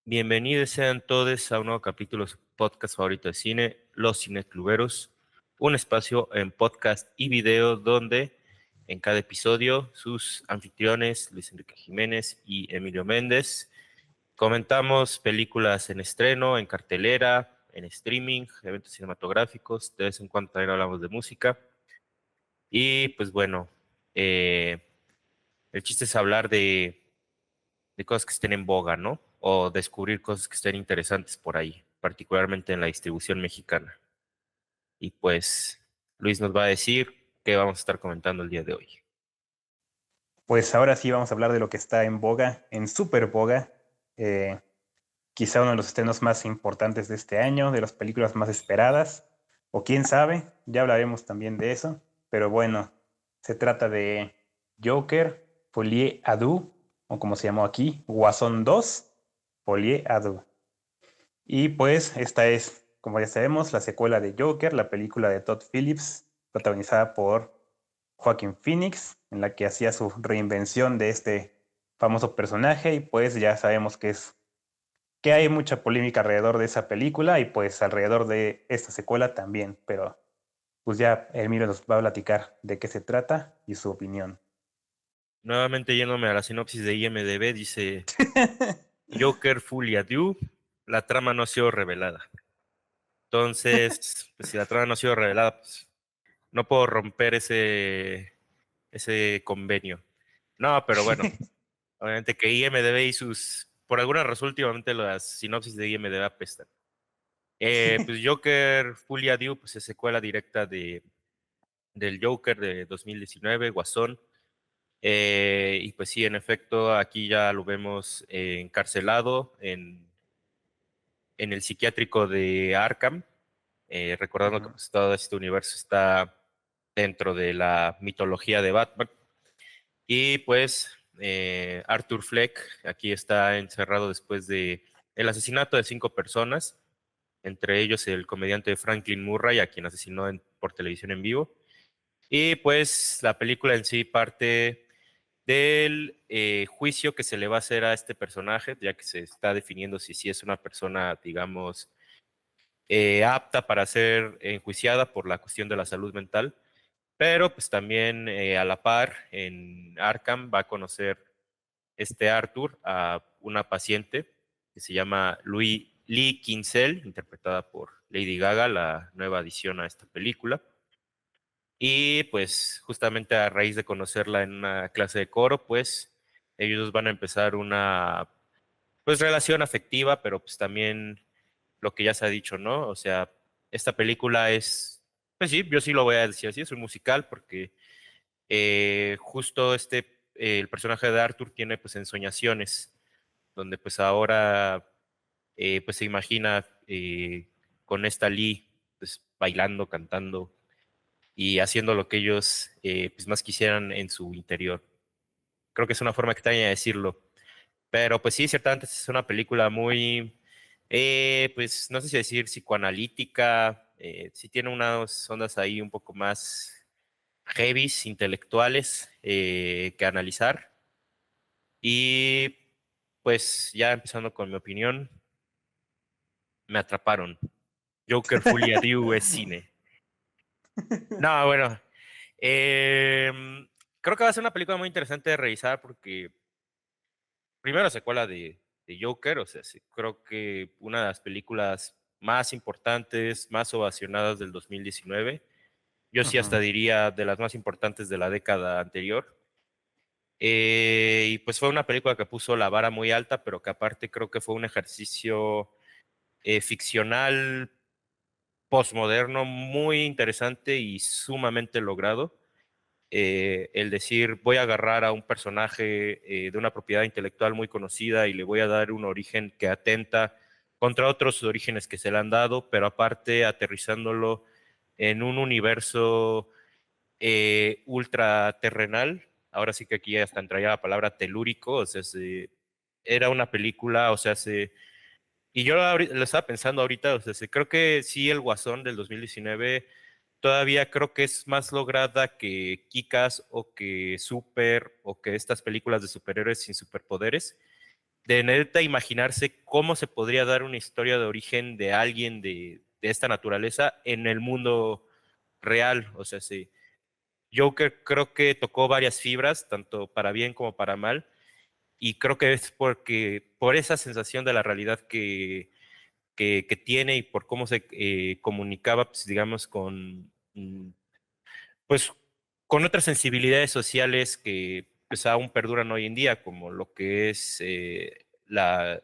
Bienvenidos sean todos a un nuevo capítulo de su podcast favorito de cine, Los Cinecluberos, un espacio en podcast y video donde en cada episodio sus anfitriones Luis Enrique Jiménez y Emilio Méndez comentamos películas en estreno, en cartelera, en streaming, eventos cinematográficos, de vez en cuando también hablamos de música y pues bueno, eh, el chiste es hablar de cosas que estén en boga, ¿no? O descubrir cosas que estén interesantes por ahí, particularmente en la distribución mexicana. Y pues Luis nos va a decir qué vamos a estar comentando el día de hoy. Pues ahora sí vamos a hablar de lo que está en boga, en super boga. eh, Quizá uno de los estrenos más importantes de este año, de las películas más esperadas, o quién sabe, ya hablaremos también de eso. Pero bueno, se trata de Joker, Folie à Deux, o como se llamó aquí, Guasón 2, Folie à Deux. Y pues esta es, como ya sabemos, la secuela de Joker, la película de Todd Phillips, protagonizada por Joaquin Phoenix, en la que hacía su reinvención de este famoso personaje. Y pues ya sabemos que hay mucha polémica alrededor de esa película y pues alrededor de esta secuela también. Pero pues ya Emilio nos va a platicar de qué se trata y su opinión. Nuevamente yéndome a la sinopsis de IMDb, dice Joker Full Adieu, la trama no ha sido revelada. Entonces, pues si la trama no ha sido revelada, pues no puedo romper ese convenio. No, pero bueno, obviamente que IMDb y por alguna razón últimamente las sinopsis de IMDb apestan. Pues Joker Full Adieu, pues es secuela directa del Joker de 2019, Guasón. Y pues sí, en efecto, aquí ya lo vemos encarcelado en el psiquiátrico de Arkham, recordando que Ujú. pues, todo este universo está dentro de la mitología de Batman. Y pues Arthur Fleck aquí está encerrado después de el asesinato de 5 personas, entre ellos el comediante Franklin Murray, a quien asesinó por televisión en vivo. Y pues la película en sí parte del juicio que se le va a hacer a este personaje, ya que se está definiendo si es una persona, digamos, apta para ser enjuiciada por la cuestión de la salud mental, pero pues también a la par en Arkham va a conocer este Arthur a una paciente que se llama Lee Kinsell, interpretada por Lady Gaga, la nueva adición a esta película. Y pues justamente a raíz de conocerla en una clase de coro, pues ellos van a empezar una pues relación afectiva, pero pues también lo que ya se ha dicho, ¿no? O sea, esta película es, pues sí, yo sí lo voy a decir así, es un musical porque justo el personaje de Arthur tiene pues ensoñaciones, donde pues ahora pues se imagina con esta Lee pues bailando, cantando y haciendo lo que ellos pues más quisieran en su interior. Creo que es una forma extraña de decirlo, pero pues sí, ciertamente es una película muy, pues no sé si decir psicoanalítica, sí tiene unas ondas ahí un poco más heavies, intelectuales que analizar. Y pues ya empezando con mi opinión, me atraparon. Joker Full Adieu es cine. No, bueno, creo que va a ser una película muy interesante de revisar porque primero secuela de Joker, o sea, sí, creo que una de las películas más importantes, más ovacionadas del 2019. Yo sí hasta Ujú. diría de las más importantes de la década anterior. Y pues fue una película que puso la vara muy alta, pero que aparte creo que fue un ejercicio ficcional postmoderno muy interesante y sumamente logrado. El decir, voy a agarrar a un personaje de una propiedad intelectual muy conocida y le voy a dar un origen que atenta contra otros orígenes que se le han dado, pero aparte aterrizándolo en un universo ultraterrenal. Ahora sí que aquí hasta entraría la palabra telúrico, o sea, era una película, o sea, y yo lo estaba pensando ahorita, o sea, creo que sí, el Guasón del 2019 todavía creo que es más lograda que Kick-Ass o que Super o que estas películas de superhéroes sin superpoderes. de neta imaginarse cómo se podría dar una historia de origen de alguien de esta naturaleza en el mundo real. O sea, sí. Joker creo que tocó varias fibras, tanto para bien como para mal, y creo que es porque por esa sensación de la realidad que tiene y por cómo se comunicaba, pues, digamos, pues, con otras sensibilidades sociales que pues, aún perduran hoy en día, como lo que es la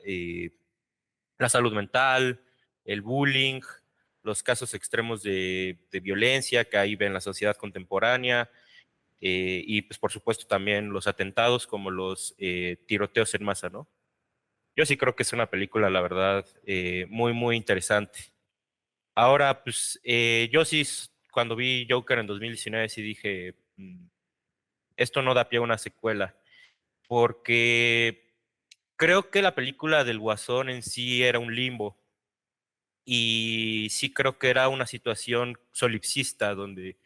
salud mental, el bullying, los casos extremos de violencia que hay en la sociedad contemporánea, y pues por supuesto también los atentados como los tiroteos en masa, ¿no? Yo sí creo que es una película, la verdad, muy, muy interesante. Ahora, pues yo sí, cuando vi Joker en 2019, sí dije, esto no da pie a una secuela, porque creo que la película del Guasón en sí era un limbo, y sí creo que era una situación solipsista, donde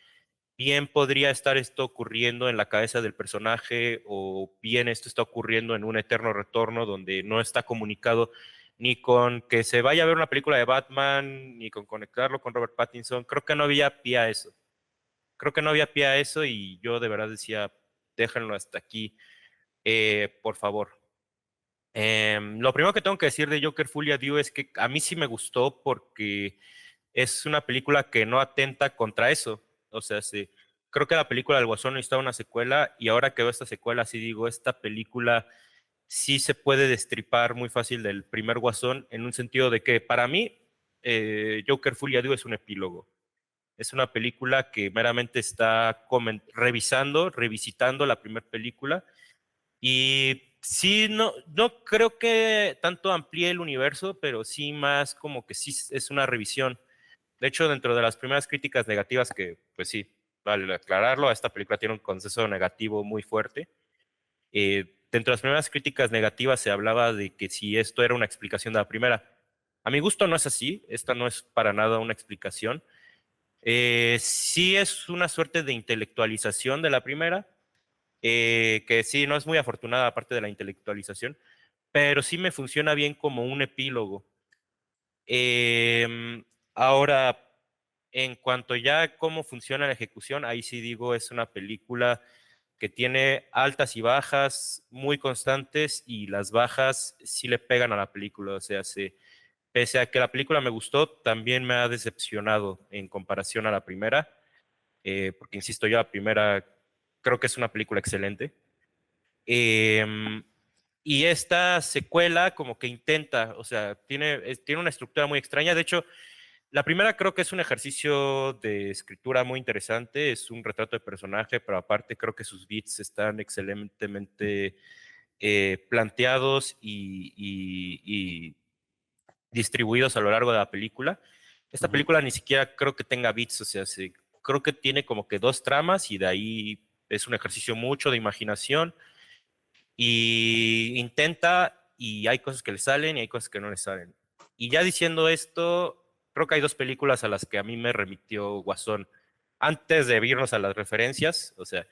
bien podría estar esto ocurriendo en la cabeza del personaje o bien esto está ocurriendo en un eterno retorno donde no está comunicado ni con que se vaya a ver una película de Batman, ni con conectarlo con Robert Pattinson. Creo que no había pie a eso. Creo que no había pie a eso y yo de verdad decía, déjenlo hasta aquí, por favor. Lo primero que tengo que decir de Joker Full View es que a mí sí me gustó porque es una película que no atenta contra eso. O sea, sí, creo que la película del Guasón necesitaba una secuela y ahora que veo esta secuela, sí digo, esta película sí se puede destripar muy fácil del primer Guasón en un sentido de que para mí Joker Full View es un epílogo. Es una película que meramente está revisando, revisitando la primera película y sí, no creo que tanto amplíe el universo, pero sí más como que sí es una revisión. De hecho, dentro de las primeras críticas negativas, que pues sí, vale aclararlo, esta película tiene un consenso negativo muy fuerte. Dentro de las primeras críticas negativas se hablaba de que si esto era una explicación de la primera. A mi gusto no es así, esta no es para nada una explicación. Sí es una suerte de intelectualización de la primera, que sí, no es muy afortunada aparte de la intelectualización, pero sí me funciona bien como un epílogo. Ahora, en cuanto ya a cómo funciona la ejecución, ahí sí digo, es una película que tiene altas y bajas muy constantes y las bajas sí le pegan a la película. O sea, pese a que la película me gustó, también me ha decepcionado en comparación a la primera, porque insisto, yo la primera creo que es una película excelente. Eh, y esta secuela como que intenta, o sea, tiene una estructura muy extraña. De hecho, la primera creo que es un ejercicio de escritura muy interesante, es un retrato de personaje, pero aparte creo que sus beats están excelentemente planteados y distribuidos a lo largo de la película. Esta Ujú. película ni siquiera creo que tenga beats, o sea, creo que tiene como que dos tramas y de ahí es un ejercicio mucho de imaginación y intenta y hay cosas que le salen y hay cosas que no le salen. Y ya diciendo esto, creo que hay dos películas a las que a mí me remitió Guasón antes de irnos a las referencias. O sea,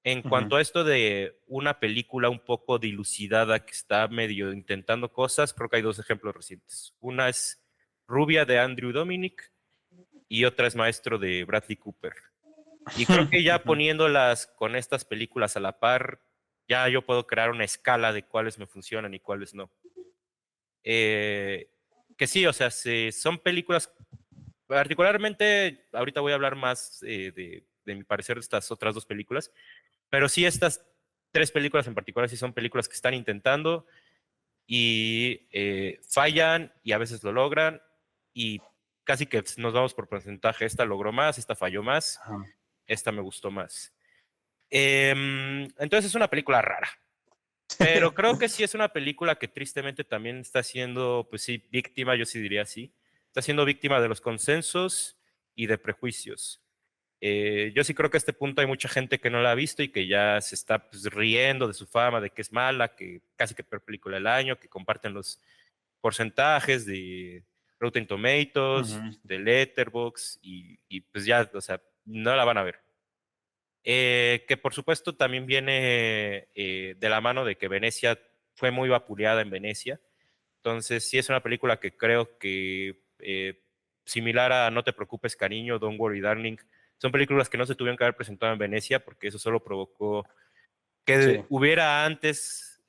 en Ujú. cuanto a esto de una película un poco dilucidada que está medio intentando cosas, creo que hay dos ejemplos recientes. Una es Rubia de Andrew Dominic y otra es Maestro de Bradley Cooper. Y creo que ya Ujú. poniéndolas con estas películas a la par, ya yo puedo crear una escala de cuáles me funcionan y cuáles no. Eh, que sí, o sea, son películas, particularmente, ahorita voy a hablar más de mi parecer de estas otras dos películas, pero sí estas tres películas en particular sí son películas que están intentando y fallan y a veces lo logran y casi que nos vamos por porcentaje. Esta logró más, esta falló más, Ajá. esta me gustó más. Entonces es una película rara, pero creo que sí es una película que tristemente también está siendo, pues sí, víctima, yo sí diría así, está siendo víctima de los consensos y de prejuicios. Yo sí creo que a este punto hay mucha gente que no la ha visto y que ya se está pues, riendo de su fama, de que es mala, que casi que peor película del año, que comparten los porcentajes de Rotten Tomatoes, Ujú. de Letterboxd y pues ya, o sea, no la van a ver. Que por supuesto también viene de la mano de que Venecia fue muy vapuleada en Venecia. Entonces, sí es una película que creo que, similar a No te preocupes, cariño, Don't Worry, Darling, son películas que no se tuvieron que haber presentado en Venecia porque eso solo provocó que Sí. hubiera antes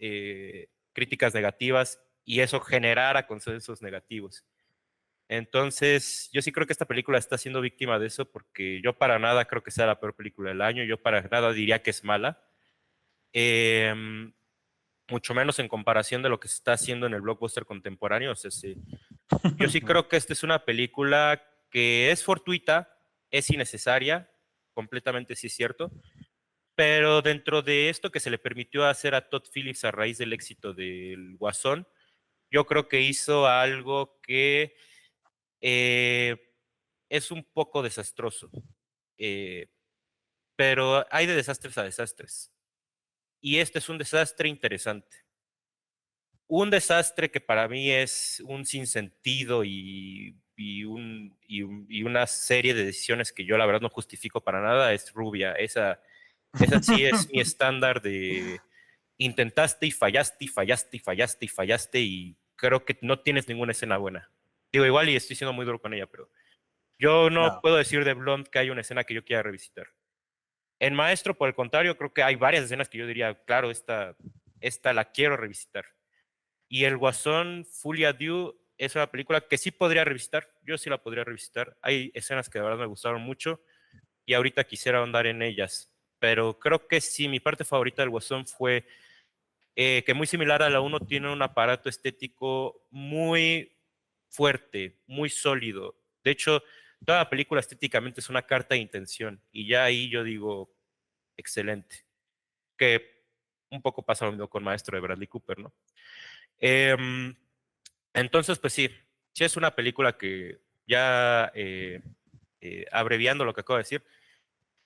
críticas negativas y eso generara consensos negativos. Entonces, yo sí creo que esta película está siendo víctima de eso porque yo para nada creo que sea la peor película del año, yo para nada diría que es mala. Eh, Mucho menos en comparación de lo que se está haciendo en el blockbuster contemporáneo. O sea, sí, yo sí creo que esta es una película que es fortuita, es innecesaria, completamente sí es cierto, pero dentro de esto que se le permitió hacer a Todd Phillips a raíz del éxito del Guasón, yo creo que hizo algo que es un poco desastroso, eh, pero hay de desastres a desastres. Y este es un desastre interesante. Un desastre que para mí es un sinsentido y una serie de decisiones que yo la verdad no justifico para nada es Rubia. Esa sí es mi estándar de intentaste y fallaste y fallaste y fallaste y fallaste y creo que no tienes ninguna escena buena. Digo, igual y estoy siendo muy duro con ella, pero yo no No. puedo decir de Blonde que hay una escena que yo quiera revisitar. En Maestro, por el contrario, creo que hay varias escenas que yo diría, claro, esta la quiero revisitar. Y El Guasón, Fully Adieu, es una película que sí podría revisitar. Yo sí la podría revisitar. Hay escenas que de verdad me gustaron mucho y ahorita quisiera ahondar en ellas. Pero creo que sí, mi parte favorita del Guasón fue que muy similar a la uno tiene un aparato estético muy fuerte, muy sólido. De hecho, toda la película estéticamente es una carta de intención y ya ahí yo digo, excelente. Que un poco pasa lo mismo con Maestro de Bradley Cooper, ¿no? Eh, entonces, pues sí, sí es una película que ya abreviando lo que acabo de decir,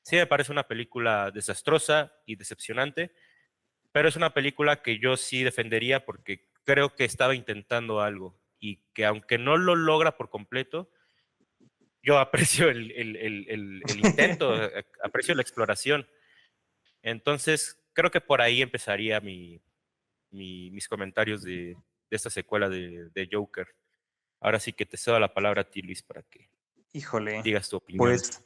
sí me parece una película desastrosa y decepcionante, pero es una película que yo sí defendería porque creo que estaba intentando algo y que aunque no lo logra por completo, yo aprecio el intento, aprecio la exploración. Entonces, creo que por ahí empezaría mis comentarios de esta secuela de Joker. Ahora sí que te cedo la palabra a ti, Luis, para que Híjole, digas tu opinión. pues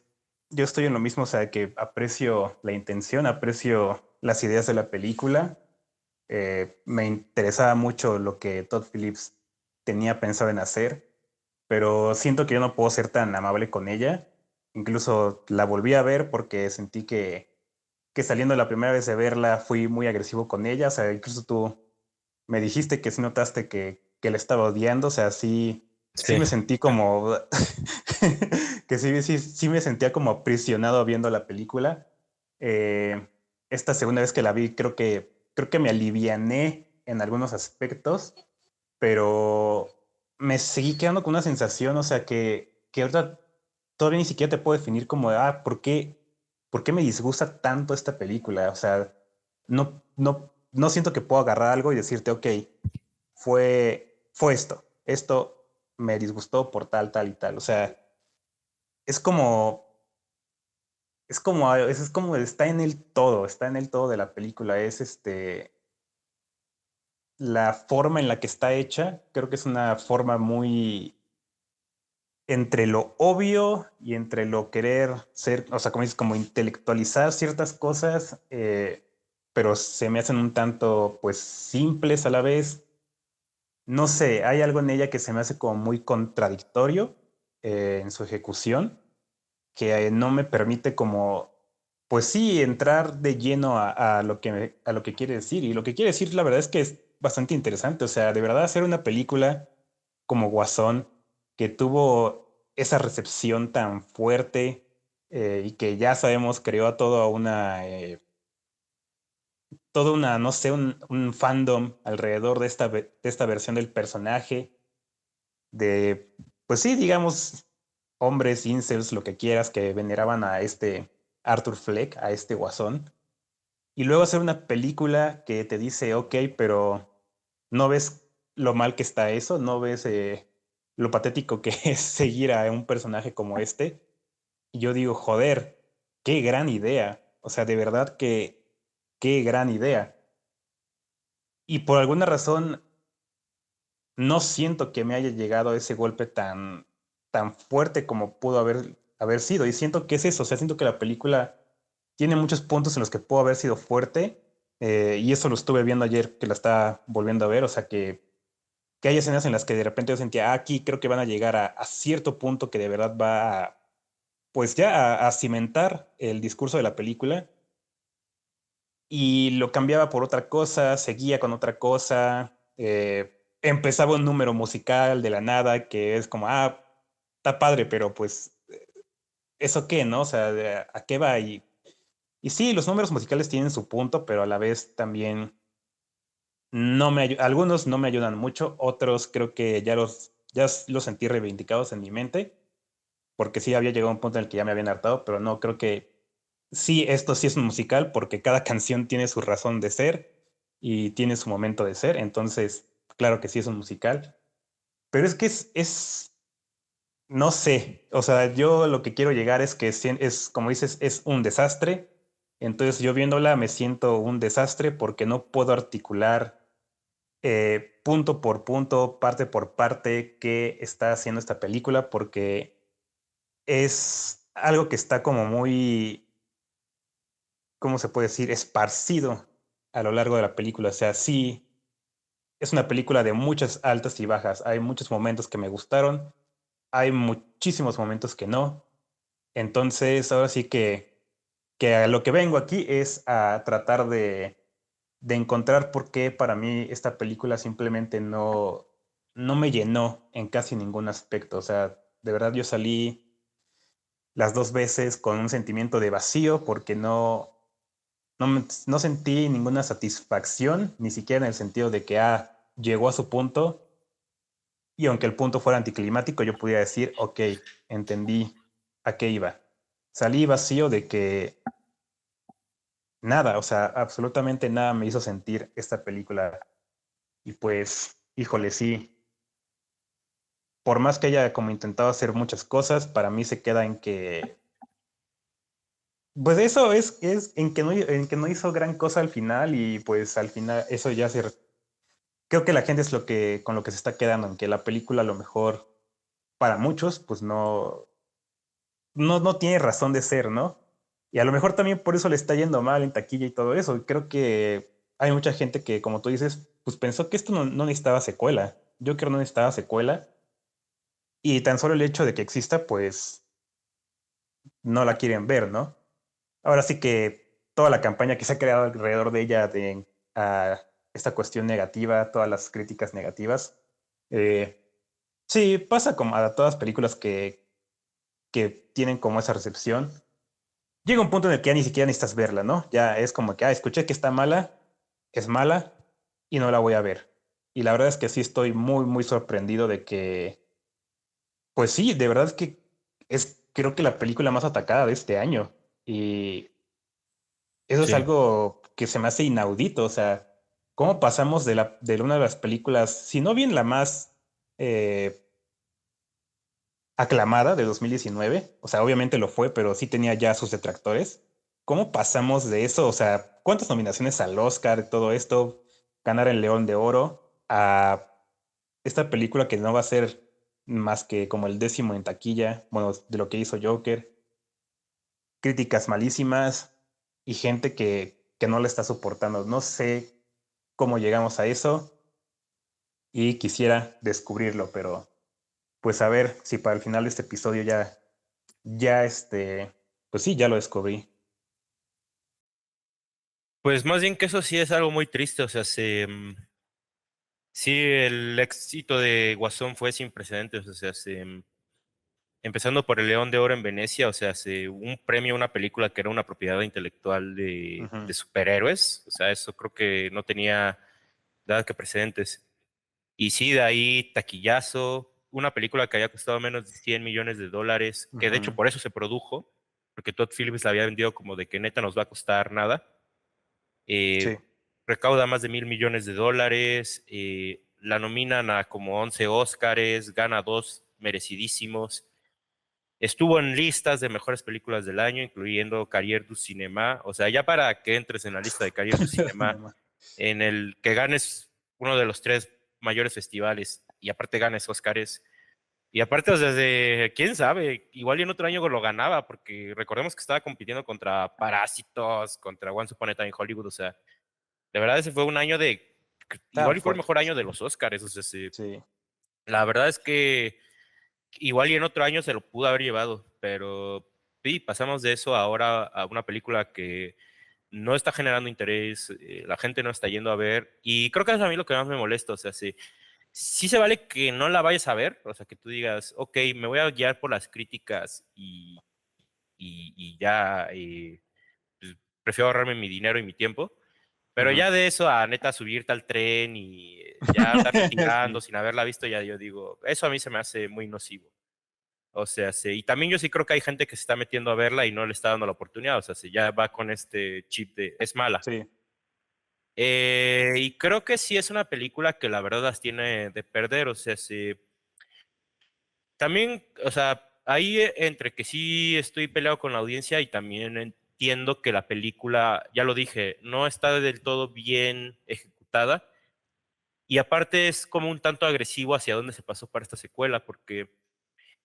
yo estoy en lo mismo, o sea, que aprecio la intención, aprecio las ideas de la película. Me interesaba mucho lo que Todd Phillips tenía pensado en hacer, pero siento que yo no puedo ser tan amable con ella. Incluso la volví a ver porque sentí que saliendo la primera vez de verla fui muy agresivo con ella. O sea, incluso tú me dijiste que sí notaste que la estaba odiando. O sea, sí Sí, me sentí como que sí me sentía como aprisionado viendo la película. Eh, Esta segunda vez que la vi, creo que me aliviané en algunos aspectos, pero me seguí quedando con una sensación, o sea, que ahorita todavía ni siquiera te puedo definir como, ¿por qué me disgusta tanto esta película? O sea, no siento que puedo agarrar algo y decirte, ok, fue esto me disgustó por tal, tal y tal. O sea, es como, es como, está en el todo de la película, es la forma en la que está hecha, creo que es una forma muy entre lo obvio y entre lo querer ser, o sea, como dices, como intelectualizar ciertas cosas, pero se me hacen un tanto, pues, simples a la vez. No sé, hay algo en ella que se me hace como muy contradictorio en su ejecución, que no me permite como, pues sí, entrar de lleno a lo que quiere decir. Y lo que quiere decir, la verdad es que es bastante interesante. O sea, de verdad hacer una película como Guasón, que tuvo esa recepción tan fuerte y que ya sabemos creó toda una, no sé, un fandom alrededor de de esta versión del personaje, de, pues sí, digamos, hombres, incels, lo que quieras, que veneraban a este Arthur Fleck, a este Guasón, y luego hacer una película que te dice, ok, pero no ves lo mal que está eso, no ves lo patético que es seguir a un personaje como este. Y yo digo, joder, qué gran idea. O sea, de verdad que, qué gran idea. Y por alguna razón no siento que me haya llegado ese golpe tan fuerte como pudo haber sido. Y siento que es eso, o sea, siento que la película tiene muchos puntos en los que pudo haber sido fuerte. Y eso lo estuve viendo ayer que la estaba volviendo a ver, o sea, que hay escenas en las que de repente yo sentía, aquí creo que van a llegar a cierto punto que de verdad va a, pues ya a cimentar el discurso de la película. Y lo cambiaba por otra cosa, seguía con otra cosa, empezaba un número musical de la nada que es como, está padre, pero pues, ¿eso qué, no? O sea, ¿a qué va? Y sí, los números musicales tienen su punto, pero a la vez también algunos no me ayudan mucho, otros creo que ya los sentí reivindicados en mi mente, porque sí había llegado a un punto en el que ya me habían hartado, pero no, creo que sí, esto sí es un musical porque cada canción tiene su razón de ser y tiene su momento de ser, entonces, claro que sí es un musical, pero es que no sé, o sea, yo lo que quiero llegar es que es, como dices, es un desastre, entonces yo viéndola me siento un desastre porque no puedo articular punto por punto, parte por parte, qué está haciendo esta película, porque es algo que está como muy, ¿cómo se puede decir?, esparcido a lo largo de la película. O sea, sí, es una película de muchas altas y bajas. Hay muchos momentos que me gustaron, hay muchísimos momentos que no. Entonces, ahora sí que a lo que vengo aquí es a tratar de encontrar por qué para mí esta película simplemente no me llenó en casi ningún aspecto. O sea, de verdad yo salí las dos veces con un sentimiento de vacío porque no sentí ninguna satisfacción, ni siquiera en el sentido de que llegó a su punto y aunque el punto fuera anticlimático, yo pudiera decir, ok, entendí a qué iba. Salí vacío de que nada, o sea, absolutamente nada me hizo sentir esta película. Y pues, híjole, sí, por más que haya como intentado hacer muchas cosas, para mí se queda en que, pues eso es en que no hizo gran cosa al final y pues al final eso ya creo que la gente es con lo que se está quedando, en que la película a lo mejor para muchos pues no tiene razón de ser, ¿no? Y a lo mejor también por eso le está yendo mal en taquilla y todo eso. Y creo que hay mucha gente que, como tú dices, pues pensó que esto no necesitaba secuela. Yo creo que no necesitaba secuela. Y tan solo el hecho de que exista, pues no la quieren ver, ¿no? Ahora sí que toda la campaña que se ha creado alrededor de ella, de esta cuestión negativa, todas las críticas negativas, eh, sí, pasa como a todas las películas que tienen como esa recepción. Llega un punto en el que ya ni siquiera necesitas verla, ¿no? Ya es como que, escuché que está mala, es mala y no la voy a ver. Y la verdad es que sí estoy muy, muy sorprendido de que, pues sí, de verdad que es creo que la película más atacada de este año. Y eso es Sí. algo que se me hace inaudito, o sea, ¿cómo pasamos de una de las películas, si no bien la más eh, aclamada de 2019, o sea, obviamente lo fue, pero sí tenía ya sus detractores? ¿Cómo pasamos de eso? O sea, ¿cuántas nominaciones al Oscar, todo esto, ganar el León de Oro, a esta película que no va a ser más que como el décimo en taquilla, bueno, de lo que hizo Joker, críticas malísimas y gente que no le está soportando? No sé cómo llegamos a eso y quisiera descubrirlo, pero pues a ver si para el final de este episodio pues sí, ya lo descubrí. Pues más bien que eso sí es algo muy triste, o sea, sí, el éxito de Guasón fue sin precedentes, o sea, empezando por el León de Oro en Venecia, o sea, un premio a una película que era una propiedad intelectual Ujú, de superhéroes, o sea, eso creo que no tenía nada que precedentes. Y sí, de ahí taquillazo, una película que había costado menos de 100 millones de dólares, que de hecho ujú. por eso se produjo, porque Todd Phillips la había vendido como de que neta nos va a costar nada. Sí, Recauda más de 1.000 millones de dólares, la nominan a como 11 Óscares, gana dos merecidísimos. Estuvo en listas de mejores películas del año, incluyendo Carrière du Cinéma. O sea, ya para que entres en la lista de Carrière du Cinéma, Cinema. en el que ganes uno de los 3 mayores festivales y aparte ganes Óscares. Y aparte, o sea, desde, quién sabe, igual y en otro año lo ganaba, porque recordemos que estaba compitiendo contra Parásitos, contra Once Upon a Time in Hollywood, o sea, de verdad ese fue un año de, Estaban igual y fue el fuertes. mejor año de los Óscares, o sea, Sí. la verdad es que igual y en otro año se lo pudo haber llevado, pero sí, pasamos de eso ahora a una película que no está generando interés, la gente no está yendo a ver, y creo que es a mí lo que más me molesta, o sea, sí se vale que no la vayas a ver, o sea, que tú digas, ok, me voy a guiar por las críticas y ya pues, prefiero ahorrarme mi dinero y mi tiempo, pero Ujú. ya de eso a neta subirte al tren y ya andarte tirando Sí. sin haberla visto, ya yo digo, eso a mí se me hace muy nocivo. O sea, sí, y también yo sí creo que hay gente que se está metiendo a verla y no le está dando la oportunidad, o sea, si ya va con este chip de es mala. Sí. Y creo que sí es una película que la verdad las tiene de perder, o sea, sí. También, o sea, ahí entre que sí estoy peleado con la audiencia y también entiendo que la película, ya lo dije, no está del todo bien ejecutada y aparte es como un tanto agresivo hacia dónde se pasó para esta secuela, porque,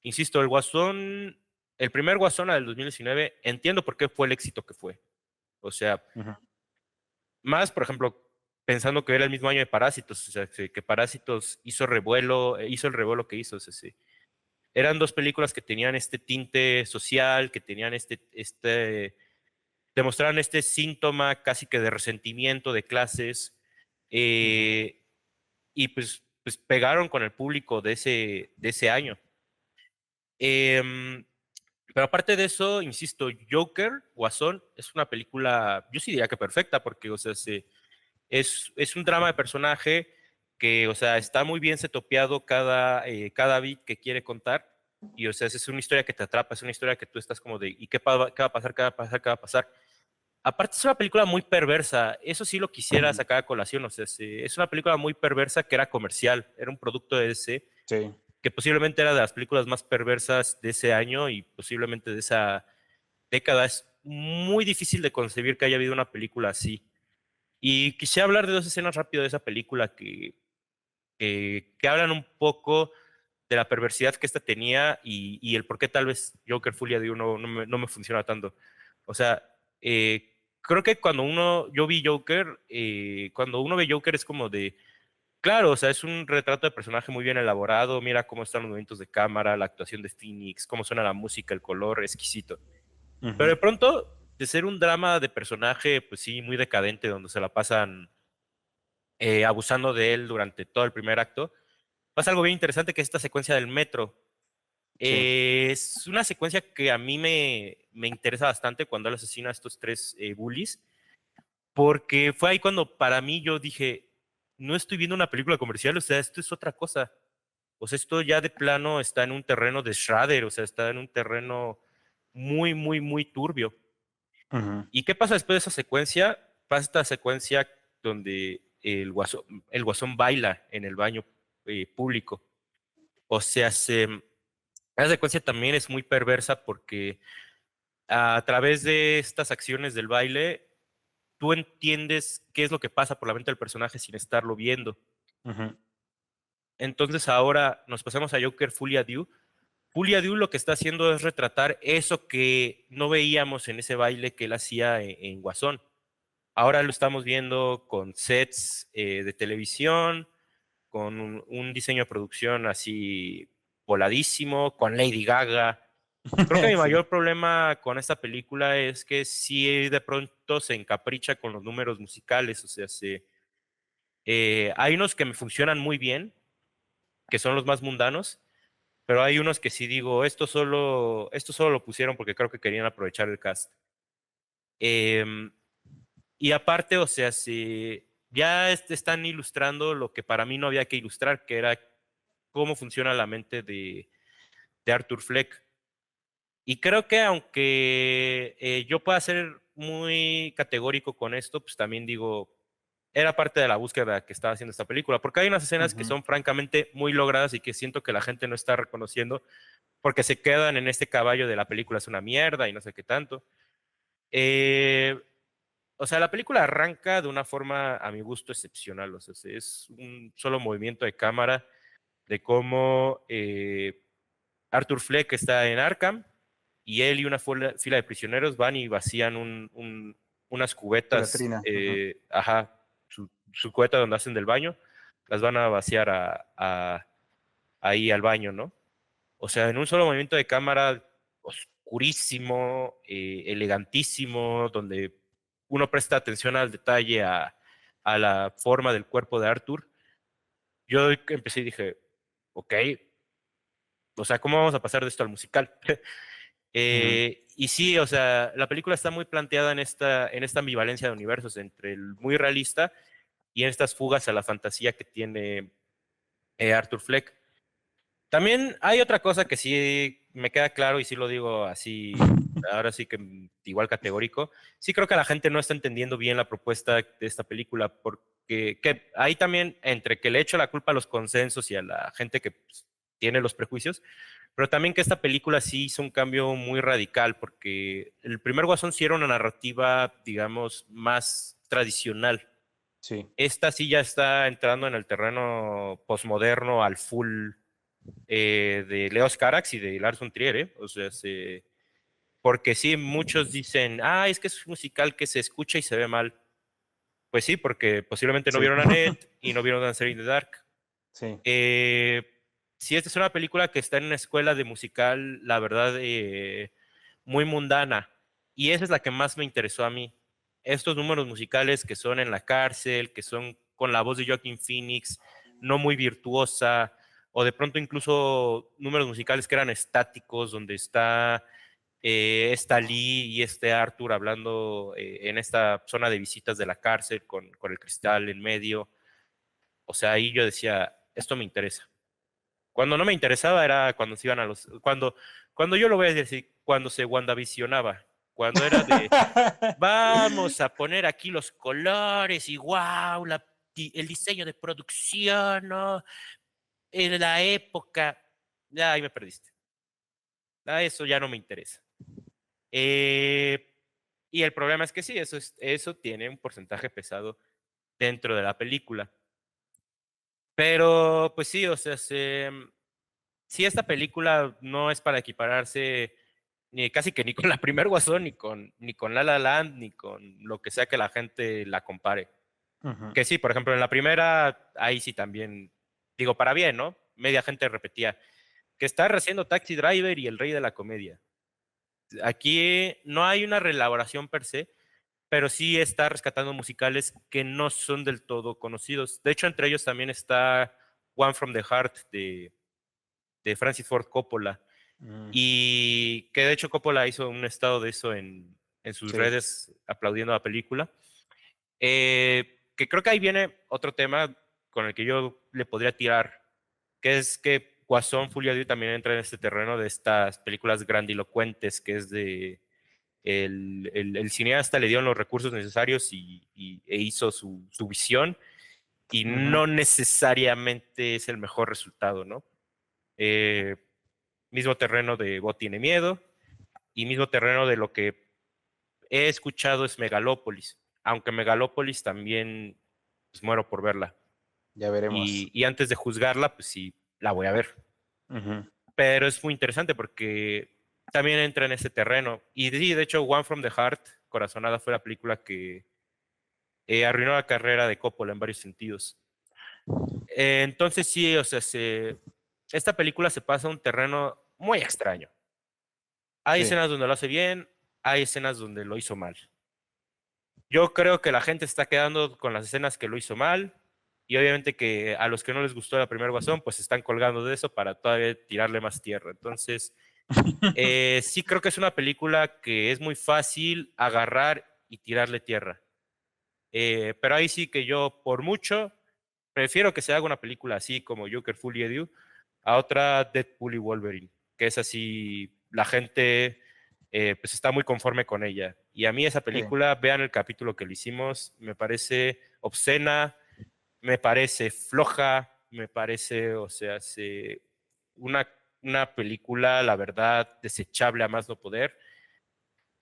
insisto, el primer Guasón, la del 2019, entiendo por qué fue el éxito que fue. O sea, Ujú. más, por ejemplo, pensando que era el mismo año de Parásitos, o sea, que Parásitos hizo revuelo, hizo el revuelo que hizo, o sea, sí. Eran 2 películas que tenían este tinte social, que tenían demostraron este síntoma casi que de resentimiento de clases, Ujú. eh, y pues pegaron con el público de ese año. Em, pero aparte de eso, insisto, Joker, Guasón, es una película, yo sí diría que perfecta, porque, o sea, es un drama de personaje que, o sea, está muy bien setopeado cada beat que quiere contar. Y, o sea, es una historia que te atrapa, es una historia que tú estás como de, ¿y qué va a pasar, qué va a pasar, qué va a pasar? Aparte, es una película muy perversa. Eso sí lo quisiera Ujú. sacar a colación. O sea, es una película muy perversa que era comercial, era un producto de ese, Sí. que posiblemente era de las películas más perversas de ese año y posiblemente de esa década. Es muy difícil de concebir que haya habido una película así. Y quisiera hablar de 2 escenas rápido de esa película que hablan un poco de la perversidad que esta tenía y el por qué tal vez Joker Fulia de uno no me funciona tanto. O sea, creo que yo vi Joker, cuando uno ve Joker es como de, claro, o sea, es un retrato de personaje muy bien elaborado, mira cómo están los movimientos de cámara, la actuación de Phoenix, cómo suena la música, el color, exquisito. Pero Ujú. de pronto, de ser un drama de personaje, pues sí, muy decadente, donde se la pasan abusando de él durante todo el primer acto, pasa algo bien interesante que es esta secuencia del metro. Sí. Es una secuencia que a mí me interesa bastante cuando él asesina a estos 3 bullies, porque fue ahí cuando para mí yo dije, no estoy viendo una película comercial, o sea, esto es otra cosa. O sea, esto ya de plano está en un terreno de Shredder, o sea, está en un terreno muy, muy, muy turbio. Ujú. ¿Y qué pasa después de esa secuencia? Pasa esta secuencia donde el guasón baila en el baño público. O sea, esa secuencia también es muy perversa porque a través de estas acciones del baile, tú entiendes qué es lo que pasa por la mente del personaje sin estarlo viendo. Ujú. Entonces ahora nos pasamos a Joker Fulia Due. Fulia Due lo que está haciendo es retratar eso que no veíamos en ese baile que él hacía en Guasón. Ahora lo estamos viendo con sets de televisión, con un diseño de producción así voladísimo, con Lady Gaga. Creo que mi Sí. mayor problema con esta película es que sí de pronto se encapricha con los números musicales, o sea, hay unos que me funcionan muy bien, que son los más mundanos, pero hay unos que sí digo, esto solo lo pusieron porque creo que querían aprovechar el cast. Em, Y aparte, o sea, si ya están ilustrando lo que para mí no había que ilustrar, que era cómo funciona la mente de Arthur Fleck. Y creo que aunque yo pueda ser muy categórico con esto, pues también digo, era parte de la búsqueda que estaba haciendo esta película, porque hay unas escenas que Ujú. son francamente muy logradas y que siento que la gente no está reconociendo, porque se quedan en este caballo de la película es una mierda y no sé qué tanto. Eh, o sea, la película arranca de una forma, a mi gusto, excepcional. O sea, es un solo movimiento de cámara de cómo Arthur Fleck está en Arkham y él y una fila de prisioneros van y vacían unas Su cubetas, latrina. ajá, su cubeta donde hacen del baño, las van a vaciar ahí al baño, ¿no? O sea, en un solo movimiento de cámara oscurísimo, elegantísimo, donde uno presta atención al detalle, a la forma del cuerpo de Arthur. Yo empecé y dije, ok, o sea, ¿cómo vamos a pasar de esto al musical? Y sí, o sea, la película está muy planteada en esta ambivalencia de universos entre el muy realista y en estas fugas a la fantasía que tiene Arthur Fleck. También hay otra cosa que sí me queda claro y sí lo digo así, ahora sí que igual categórico. Sí creo que la gente no está entendiendo bien la propuesta de esta película porque ahí también entre que le echo la culpa a los consensos y a la gente que pues, tiene los prejuicios, pero también que esta película sí hizo un cambio muy radical porque el primer Guasón sí era una narrativa, digamos, más tradicional. Sí. Esta sí ya está entrando en el terreno posmoderno al full de Leos Carax y de Lars von Trier, ¿eh? O sea, porque sí, muchos dicen, es que es un musical que se escucha y se ve mal. Pues sí, porque posiblemente no Sí. vieron Annette y no vieron Dancer in the Dark. Sí. Sí, esta es una película que está en una escuela de musical, la verdad, muy mundana. Y esa es la que más me interesó a mí. Estos números musicales que son en la cárcel, que son con la voz de Joaquin Phoenix, no muy virtuosa, o de pronto incluso números musicales que eran estáticos, donde está esta Lee y este Arthur hablando en esta zona de visitas de la cárcel con el cristal en medio. O sea, ahí yo decía, esto me interesa. Cuando no me interesaba era cuando se iban cuando yo lo voy a decir, cuando se WandaVisionaba, cuando era de, vamos a poner aquí los colores y wow, el diseño de producción, ¿no? En la época, ya ahí me perdiste. Eso ya no me interesa. Y el problema es que sí, eso tiene un porcentaje pesado dentro de la película. Pero, pues sí, o sea, sí, esta película no es para equipararse ni casi que ni con la primer Guasón, ni con La La Land, ni con lo que sea que la gente la compare. Que sí, por ejemplo, en la primera, ahí sí también, digo, para bien, ¿no? Media gente repetía que está haciendo Taxi Driver y El Rey de la Comedia. Aquí no hay una reelaboración per se, pero sí está rescatando musicales que no son del todo conocidos. De hecho, entre ellos también está One from the Heart de Francis Ford Coppola. Y que de hecho Coppola hizo un estado de eso en sus Sí. redes aplaudiendo la película. Que creo que ahí viene otro tema con el que yo le podría tirar, que es que Guasón Full también entra en este terreno de estas películas grandilocuentes, que es de el cineasta le dieron los recursos necesarios e hizo su visión y no necesariamente es el mejor resultado, ¿no? Eh, Mismo terreno de Bot tiene miedo y mismo terreno de lo que he escuchado es Megalópolis, aunque Megalópolis también pues, muero por verla. Ya veremos. Y antes de juzgarla, pues sí, la voy a ver. Pero es muy interesante porque también entra en ese terreno. Y sí, de hecho, One from the Heart, Corazonada, fue la película que arruinó la carrera de Coppola en varios sentidos. Entonces sí, o sea, esta película se pasa a un terreno muy extraño. Hay Sí. escenas donde lo hace bien, hay escenas donde lo hizo mal. Yo creo que la gente está quedando con las escenas que lo hizo mal y obviamente que a los que no les gustó la primera Guasón, pues se están colgando de eso para todavía tirarle más tierra. Entonces, sí creo que es una película que es muy fácil agarrar y tirarle tierra. Pero ahí sí que yo, por mucho, prefiero que se haga una película así como Joker Full Edu a otra Deadpool y Wolverine, que es así, la gente pues está muy conforme con ella. Y a mí esa Sí. película, vean el capítulo que le hicimos, me parece obscena, me parece floja, me parece, o sea, una, una película, la verdad, desechable a más no poder.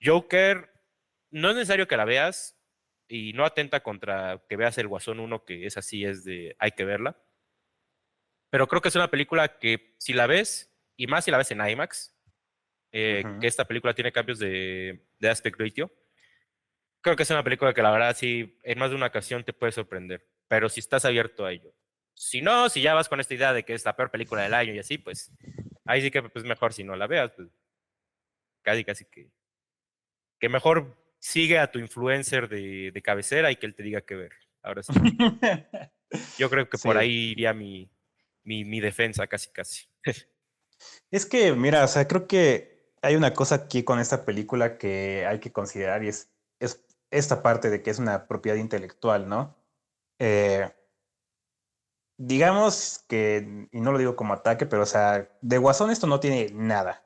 Joker, no es necesario que la veas, y no atenta contra que veas el Guasón 1, que es así, hay que verla. Pero creo que es una película que si la ves, y más si la ves en IMAX, que Ujú. esta película tiene cambios de aspect ratio, creo que es una película que la verdad sí, en más de una ocasión te puede sorprender, pero si estás abierto a ello. Si no, si ya vas con esta idea de que es la peor película del año y así, pues ahí sí que pues mejor si no la veas, pues casi que mejor sigue a tu influencer de cabecera y que él te diga qué ver. Ahora sí que yo creo que por Sí. ahí iría mi defensa casi. Es que, mira, o sea, creo que hay una cosa aquí con esta película que hay que considerar y es esta parte de que es una propiedad intelectual, ¿no? Eh, digamos que, y no lo digo como ataque, pero o sea, de Guasón esto no tiene nada.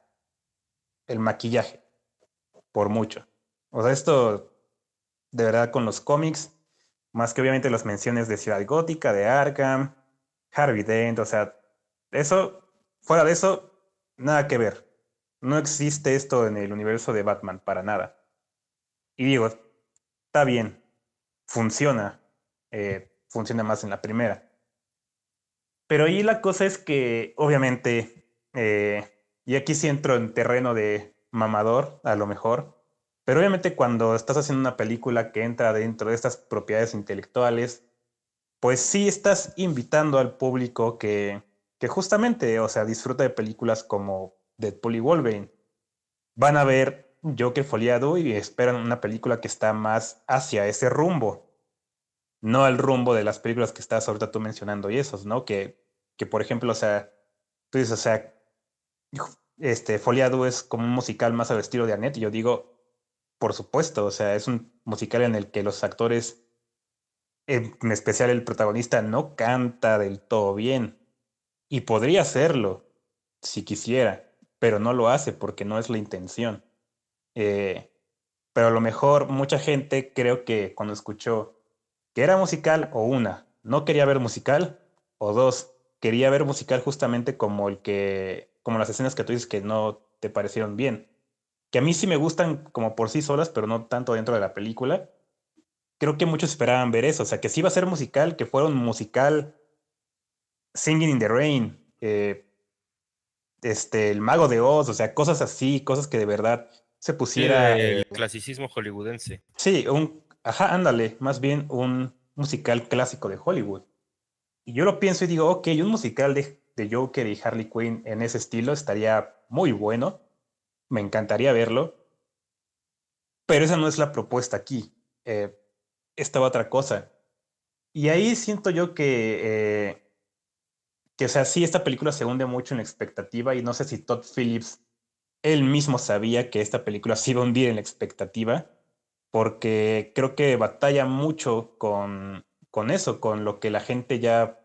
El maquillaje, por mucho. O sea, esto de verdad con los cómics, más que obviamente las menciones de Ciudad Gótica, de Arkham, Harvey Dent, o sea, eso, fuera de eso, nada que ver. No existe esto en el universo de Batman, para nada. Y digo, está bien, funciona, funciona más en la primera. Pero ahí la cosa es que, obviamente, y aquí sí entro en terreno de mamador, a lo mejor, pero obviamente cuando estás haciendo una película que entra dentro de estas propiedades intelectuales, pues sí estás invitando al público que justamente, o sea, disfruta de películas como Deadpool y Wolverine. Van a ver Joker foliado y esperan una película que está más hacia ese rumbo, no al rumbo de las películas que estás ahorita tú mencionando y esos, ¿no? Que por ejemplo, o sea, tú dices, o sea, Foliado es como un musical más al estilo de Annette, y yo digo, por supuesto, o sea, es un musical en el que los actores, en especial el protagonista, no canta del todo bien, y podría hacerlo si quisiera, pero no lo hace porque no es la intención. Eh, pero a lo mejor mucha gente creo que cuando escuchó que era musical o una, no quería ver musical o dos, quería ver musical justamente como como las escenas que tú dices que no te parecieron bien, que a mí sí me gustan como por sí solas, pero no tanto dentro de la película. Creo que muchos esperaban ver eso, o sea, que sí iba a ser musical, que fuera un musical Singing in the Rain, El Mago de Oz, o sea, cosas así, cosas que de verdad se Sí, pusiera del clasicismo hollywoodense. sí, ajá, ándale, más bien un musical clásico de Hollywood. Y yo lo pienso y digo, ok, un musical de Joker y Harley Quinn en ese estilo estaría muy bueno, me encantaría verlo, pero esa no es la propuesta aquí. Eh, Estaba otra cosa. Y ahí siento yo o sea, sí, esta película se hunde mucho en la expectativa y no sé si Todd Phillips, él mismo sabía que esta película se iba a hundir en la expectativa, porque creo que batalla mucho con eso, con lo que la gente ya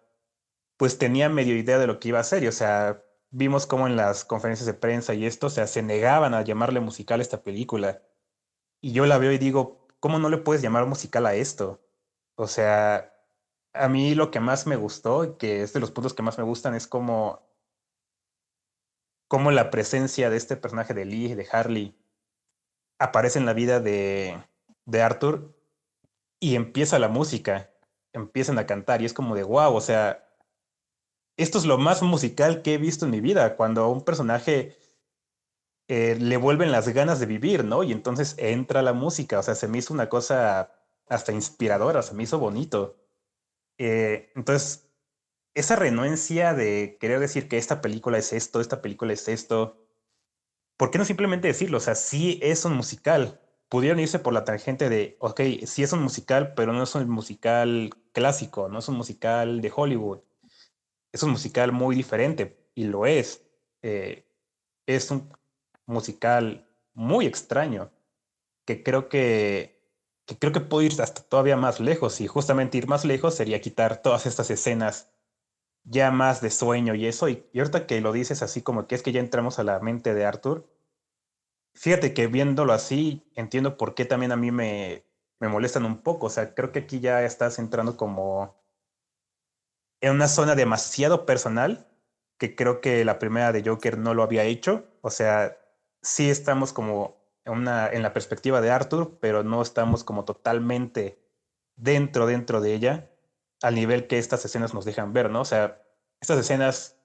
pues tenía medio idea de lo que iba a hacer. Y, o sea, vimos cómo en las conferencias de prensa y esto, o sea, se negaban a llamarle musical a esta película. Y yo la veo y digo, ¿cómo no le puedes llamar musical a esto? O sea, a mí lo que más me gustó, y que es de los puntos que más me gustan, es cómo la presencia de este personaje de Lee, de Harley, aparece en la vida de Arthur y empieza la música, empiezan a cantar y es como de wow, o sea, esto es lo más musical que he visto en mi vida, cuando a un personaje le vuelven las ganas de vivir, ¿no? Y entonces entra la música, o sea, se me hizo una cosa hasta inspiradora, se me hizo bonito. Entonces, esa renuencia de querer decir que esta película es esto, esta película es esto, ¿por qué no simplemente decirlo? O sea, sí es un musical. Pudieron irse por la tangente de, ok, sí es un musical, pero no es un musical clásico, no es un musical de Hollywood. Es un musical muy diferente y lo es. Es un musical muy extraño que creo que puede ir hasta todavía más lejos y justamente ir más lejos sería quitar todas estas escenas ya más de sueño y eso. Y ahorita que lo dices así como que es que ya entramos a la mente de Arthur. Fíjate que viéndolo así, entiendo por qué también a mí me molestan un poco. O sea, creo que aquí ya estás entrando como en una zona demasiado personal, que creo que la primera de Joker no lo había hecho. O sea, sí estamos como en la perspectiva de Arthur, pero no estamos como totalmente. dentro de ella, al nivel que estas escenas nos dejan ver, ¿no? O sea, estas escenas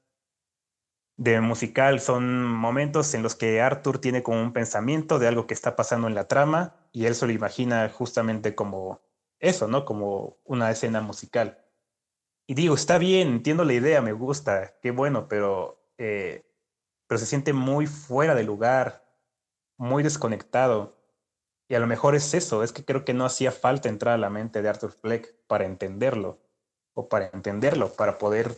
de musical son momentos en los que Arthur tiene como un pensamiento de algo que está pasando en la trama y él se lo imagina justamente como eso, ¿no? Como una escena musical. Y digo, está bien, entiendo la idea, me gusta, qué bueno, pero se siente muy fuera de lugar, muy desconectado. Y a lo mejor es eso, es que creo que no hacía falta entrar a la mente de Arthur Fleck para entenderlo, o para entenderlo, para poder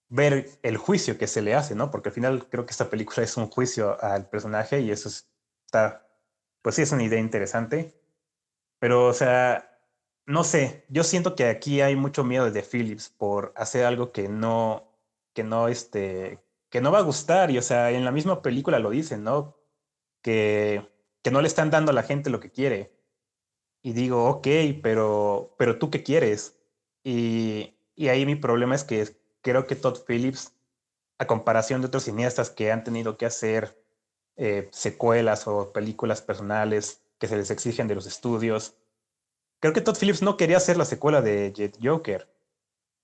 ver el juicio que se le hace, ¿no? Porque al final creo que esta película es un juicio al personaje y eso está, pues sí, es una idea interesante. Pero, o sea, no sé, yo siento que aquí hay mucho miedo de Phillips por hacer algo que no va a gustar. Y, o sea, en la misma película lo dicen, ¿no? Que, que no le están dando a la gente lo que quiere. Y digo, ok, pero ¿tú qué quieres? Y ahí mi problema es que creo que Todd Phillips, a comparación de otros cineastas que han tenido que hacer secuelas o películas personales que se les exigen de los estudios, creo que Todd Phillips no quería hacer la secuela de Jet Joker,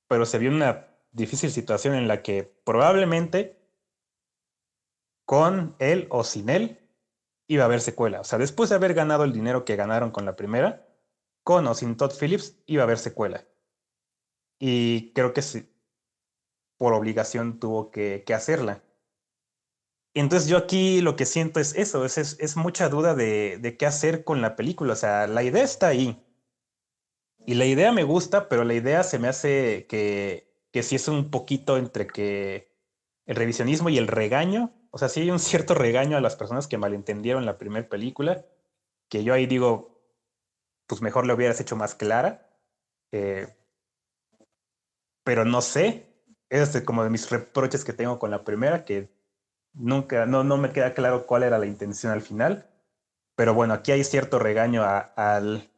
pero se vio en una difícil situación en la que probablemente con él o sin él iba a haber secuela. O sea, después de haber ganado el dinero que ganaron con la primera, con o sin Todd Phillips iba a haber secuela. Y creo que sí, por obligación tuvo que hacerla. Entonces yo aquí lo que siento es eso, es mucha duda de qué hacer con la película. O sea, la idea está ahí. Y la idea me gusta, pero la idea se me hace que sí es un poquito entre que el revisionismo y el regaño. O sea, sí hay un cierto regaño a las personas que malentendieron la primera película, que yo ahí digo, pues mejor lo hubieras hecho más clara. Eh, pero no sé, es como de mis reproches que tengo con la primera, que nunca, no me queda claro cuál era la intención al final. Pero bueno, aquí hay cierto regaño al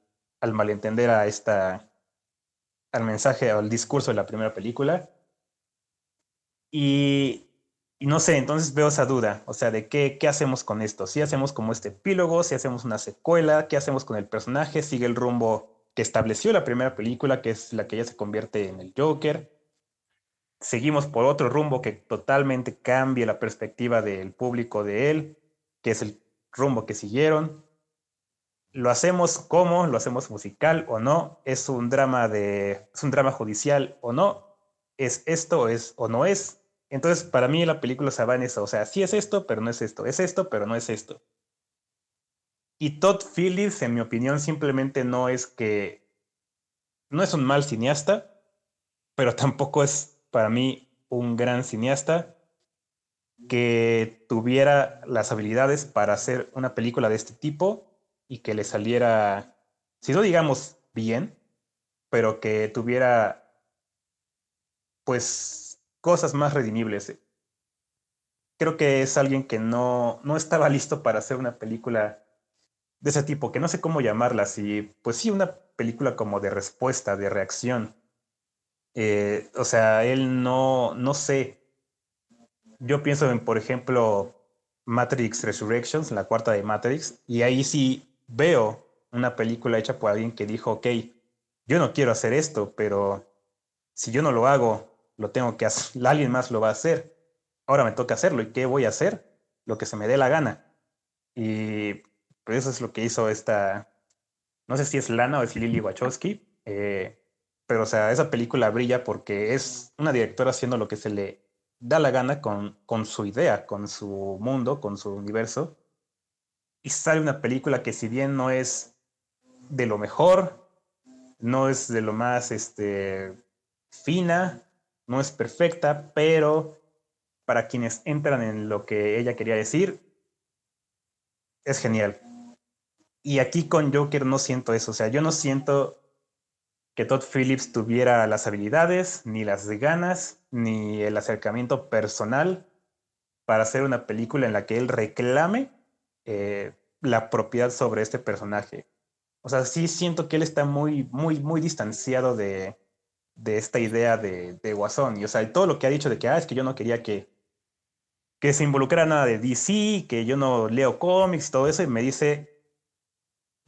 malentender al mensaje o al discurso de la primera película. Y, y no sé, entonces veo esa duda, o sea, de qué hacemos con esto. Si hacemos como este epílogo, si hacemos una secuela, qué hacemos con el personaje, sigue el rumbo que estableció la primera película, que es la que ya se convierte en el Joker. Seguimos por otro rumbo que totalmente cambie la perspectiva del público de él, que es el rumbo que siguieron. ¿Lo hacemos como? ¿Lo hacemos musical o no? ¿Es un drama judicial o no? ¿Es esto o no es? Entonces, para mí la película se va en eso. O sea, sí es esto, pero no es esto. Es esto, pero no es esto. Y Todd Phillips, en mi opinión, simplemente no es un mal cineasta, pero tampoco es para mí un gran cineasta que tuviera las habilidades para hacer una película de este tipo y que le saliera, si no digamos bien, pero que tuviera pues cosas más redimibles. Creo que es alguien que no estaba listo para hacer una película de ese tipo, que no sé cómo llamarla, si, pues sí, una película como de respuesta, de reacción. O sea, él no sé. Yo pienso en, por ejemplo, Matrix Resurrections, la cuarta de Matrix, y ahí sí veo una película hecha por alguien que dijo, ok, yo no quiero hacer esto, pero si yo no lo hago, lo tengo que hacer, alguien más lo va a hacer. Ahora me toca hacerlo, ¿y qué voy a hacer? Lo que se me dé la gana. Y pues eso es lo que hizo no sé si es Lana o es Lily Wachowski, pero o sea, esa película brilla porque es una directora haciendo lo que se le da la gana con su idea, con su mundo, con su universo. Y sale una película que si bien no es de lo mejor, no es de lo más fina, no es perfecta, pero para quienes entran en lo que ella quería decir, es genial. Y aquí con Joker no siento eso, o sea, yo no siento que Todd Phillips tuviera las habilidades, ni las ganas, ni el acercamiento personal para hacer una película en la que él reclame la propiedad sobre este personaje. O sea, sí siento que él está muy distanciado de esta idea de Guasón. Y, o sea, todo lo que ha dicho de que, es que yo no quería que se involucrara nada de DC, que yo no leo cómics y todo eso, y me dice,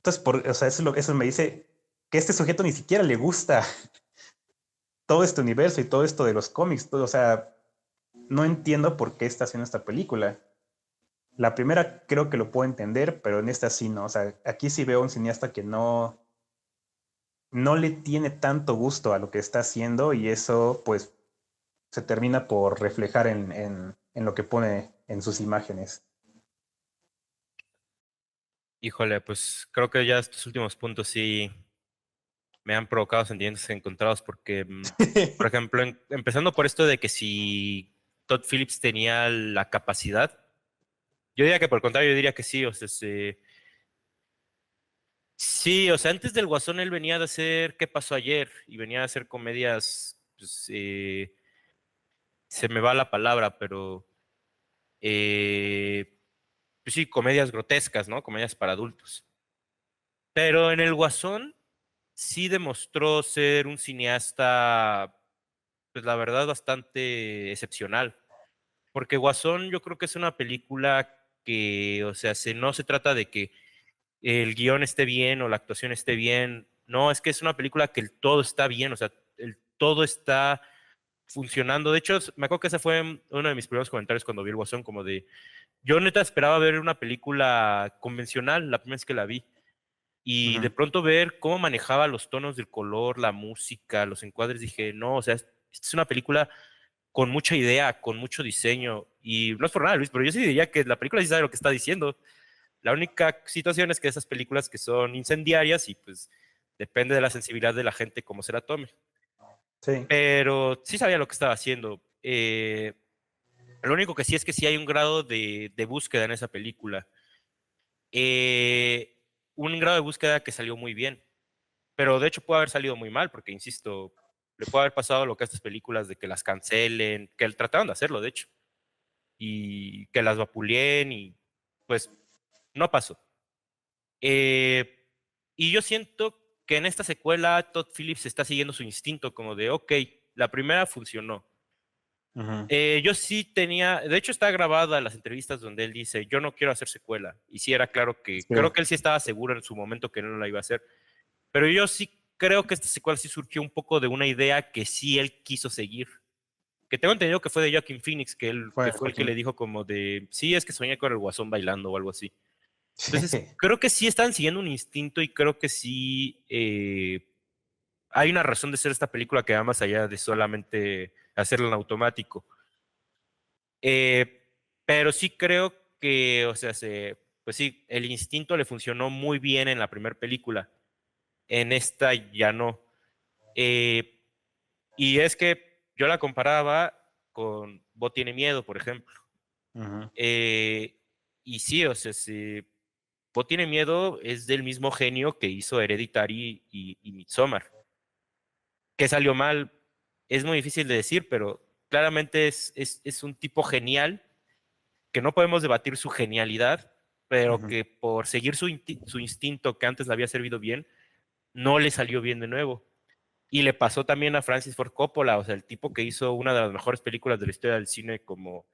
Entonces, o sea, eso me dice que a este sujeto ni siquiera le gusta todo este universo y todo esto de los cómics. Todo, o sea, no entiendo por qué está haciendo esta película. La primera creo que lo puedo entender, pero en esta sí no. O sea, aquí sí veo un cineasta que no le tiene tanto gusto a lo que está haciendo y eso pues se termina por reflejar en lo que pone en sus imágenes. Híjole, pues creo que ya estos últimos puntos sí me han provocado sentimientos encontrados porque, por ejemplo, empezando por esto de que si Todd Phillips tenía la capacidad, yo diría que por el contrario, yo diría que sí, o sea, sí, o sea, antes del Guasón él venía de hacer ¿Qué pasó ayer? Y venía a hacer comedias, pues, se me va la palabra, pero, eh, pues sí, comedias grotescas, ¿no? Comedias para adultos. Pero en el Guasón sí demostró ser un cineasta, pues la verdad, bastante excepcional. Porque Guasón yo creo que es una película que, o sea, no se trata de que el guión esté bien o la actuación esté bien. No, es que es una película que el todo está bien, o sea, el todo está funcionando. De hecho, me acuerdo que ese fue uno de mis primeros comentarios cuando vi el Guasón, como de, yo neta esperaba ver una película convencional la primera vez que la vi. Y de Ujú. pronto ver cómo manejaba los tonos del color, la música, los encuadres, dije, no, o sea, esta es una película con mucha idea, con mucho diseño. Y no es por nada, Luis, pero yo sí diría que la película sí sabe lo que está diciendo. La única situación es que esas películas que son incendiarias y pues depende de la sensibilidad de la gente cómo se la tome. Sí. Pero sí sabía lo que estaba haciendo. Lo único que sí es que sí hay un grado de búsqueda en esa película. Un grado de búsqueda que salió muy bien. Pero de hecho puede haber salido muy mal, porque insisto, le puede haber pasado lo que a estas películas de que las cancelen, que trataron de hacerlo, de hecho, y que las vapuleen y pues no pasó. Eh, y yo siento que en esta secuela Todd Phillips está siguiendo su instinto como de, ok, la primera funcionó. Ujú. Yo sí tenía, de hecho está grabada las entrevistas donde él dice, yo no quiero hacer secuela. Y sí era claro que, Sí. creo que él sí estaba seguro en su momento que no la iba a hacer. Pero yo sí creo que esta secuela sí surgió un poco de una idea que sí él quiso seguir. Que tengo entendido que fue de Joaquin Phoenix, Fue que fue el que le Joaquín. dijo como de, sí, es que soñé con el Guasón bailando o algo así. Entonces, creo que sí están siguiendo un instinto y creo que sí hay una razón de ser esta película que va más allá de solamente hacerla en automático. Eh, pero sí creo que, o sea, pues sí, el instinto le funcionó muy bien en la primera película. En esta ya no. Eh, y es que yo la comparaba con Bo tiene miedo, por ejemplo. Ujú. Eh, y sí, o sea, Bo tiene miedo es del mismo genio que hizo Hereditary y Midsommar. ¿Qué salió mal? Es muy difícil de decir, pero claramente es un tipo genial, que no podemos debatir su genialidad, pero Ujú. que por seguir su instinto que antes le había servido bien, no le salió bien de nuevo. Y le pasó también a Francis Ford Coppola, o sea, el tipo que hizo una de las mejores películas de la historia del cine, como,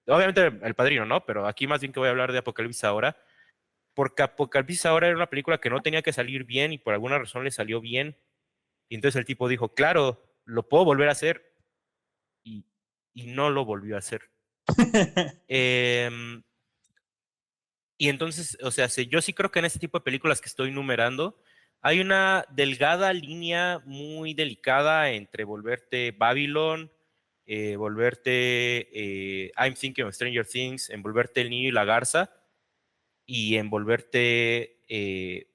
obviamente El Padrino, ¿no? Pero aquí más bien que voy a hablar de Apocalipsis ahora, porque Apocalipsis ahora era una película que no tenía que salir bien y por alguna razón le salió bien. Y entonces el tipo dijo, claro, lo puedo volver a hacer y, y no lo volvió a hacer. Eh, y entonces, o sea, yo sí creo que en este tipo de películas que estoy numerando, hay una delgada línea muy delicada entre volverte Babylon, volverte I'm Thinking of Stranger Things, envolverte El Niño y la Garza y envolverte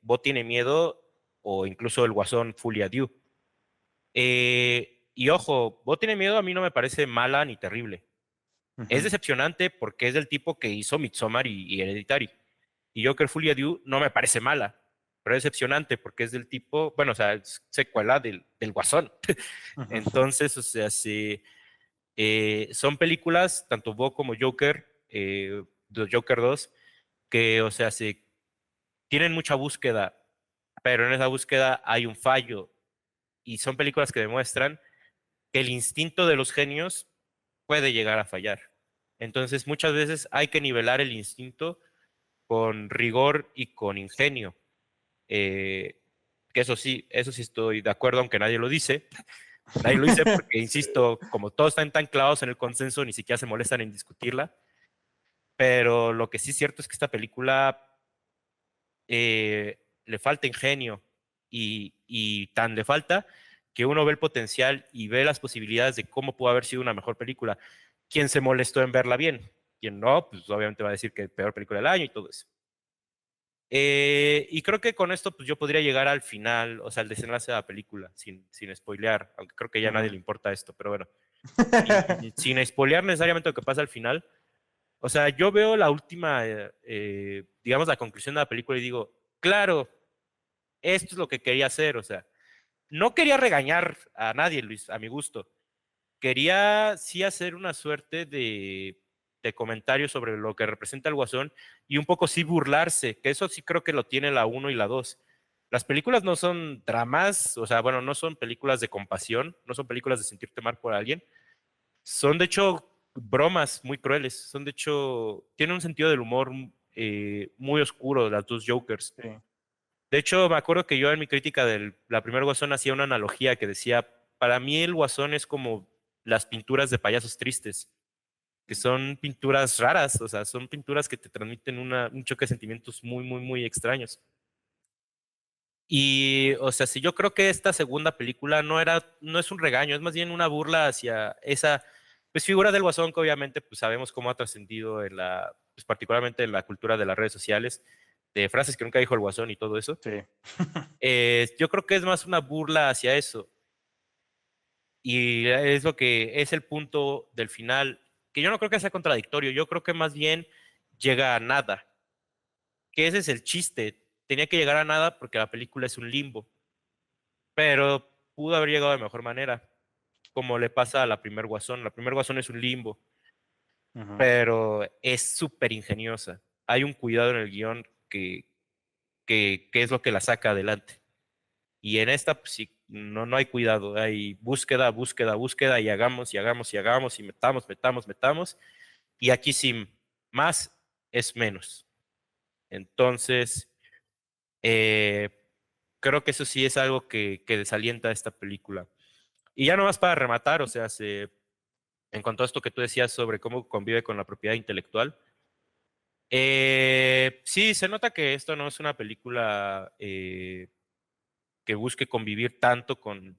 Bo tiene miedo o incluso El Guasón Full Due. Y ojo, Bo tiene miedo a mí no me parece mala ni terrible. Es Ujú. decepcionante porque es del tipo que hizo Midsommar y Hereditary. Y Joker Full Due no me parece mala, pero es decepcionante porque es del tipo, bueno, o sea, es secuela del Guasón. Ujú. Entonces, o sea, son películas, tanto Bo como Joker, de Joker 2 que, o sea, tienen mucha búsqueda, pero en esa búsqueda hay un fallo. Y son películas que demuestran que el instinto de los genios puede llegar a fallar. Entonces, muchas veces hay que nivelar el instinto con rigor y con ingenio. Eh, que eso sí estoy de acuerdo, aunque nadie lo dice. Nadie lo dice porque, insisto, como todos están tan clavados en el consenso, ni siquiera se molestan en discutirla. Pero lo que sí es cierto es que esta película le falta ingenio y tan le falta que uno ve el potencial y ve las posibilidades de cómo pudo haber sido una mejor película. ¿Quién se molestó en verla bien? Quien no, pues obviamente va a decir que es peor película del año y todo eso. Y creo que con esto pues yo podría llegar al final, o sea, al desenlace de la película, sin spoilear, aunque creo que ya a nadie le importa esto, pero bueno, sin spoilear necesariamente lo que pasa al final. O sea, yo veo la última, digamos, la conclusión de la película y digo, claro, esto es lo que quería hacer, o sea, no quería regañar a nadie, Luis, a mi gusto. Quería sí hacer una suerte de comentario sobre lo que representa el Guasón y un poco sí burlarse, que eso sí creo que lo tiene la uno y la 2. Las películas no son dramas, o sea, bueno, no son películas de compasión, no son películas de sentirte mal por alguien, son de hecho bromas muy crueles, son de hecho, tienen un sentido del humor muy oscuro, las dos Jokers. Sí. De hecho, me acuerdo que yo en mi crítica de la primera Guasón hacía una analogía que decía, para mí el Guasón es como las pinturas de payasos tristes, que son pinturas raras, o sea, son pinturas que te transmiten un choque de sentimientos muy, muy, muy extraños. Y, o sea, si yo creo que esta segunda película no es un regaño, es más bien una burla hacia esa, pues, figura del Guasón que obviamente, pues, sabemos cómo ha trascendido en pues, particularmente en la cultura de las redes sociales, de frases que nunca dijo el Guasón y todo eso. Sí. Yo creo que es más una burla hacia eso. Y es lo que es el punto del final, que yo no creo que sea contradictorio, yo creo que más bien llega a nada, que ese es el chiste. Tenía que llegar a nada porque la película es un limbo, pero pudo haber llegado de mejor manera, como le pasa a la primer Guasón. La primer Guasón es un limbo, Ujú. pero es súper ingeniosa. Hay un cuidado en el guión que es lo que la saca adelante. Y en esta, pues sí, no hay cuidado, hay búsqueda, búsqueda, búsqueda, y hagamos, y hagamos, y hagamos, y metamos, metamos, metamos. Y aquí sí, más es menos. Entonces, eh, creo que eso sí es algo que desalienta esta película. Y ya nomás para rematar, o sea, en cuanto a esto que tú decías sobre cómo convive con la propiedad intelectual, sí, se nota que esto no es una película que busque convivir tanto con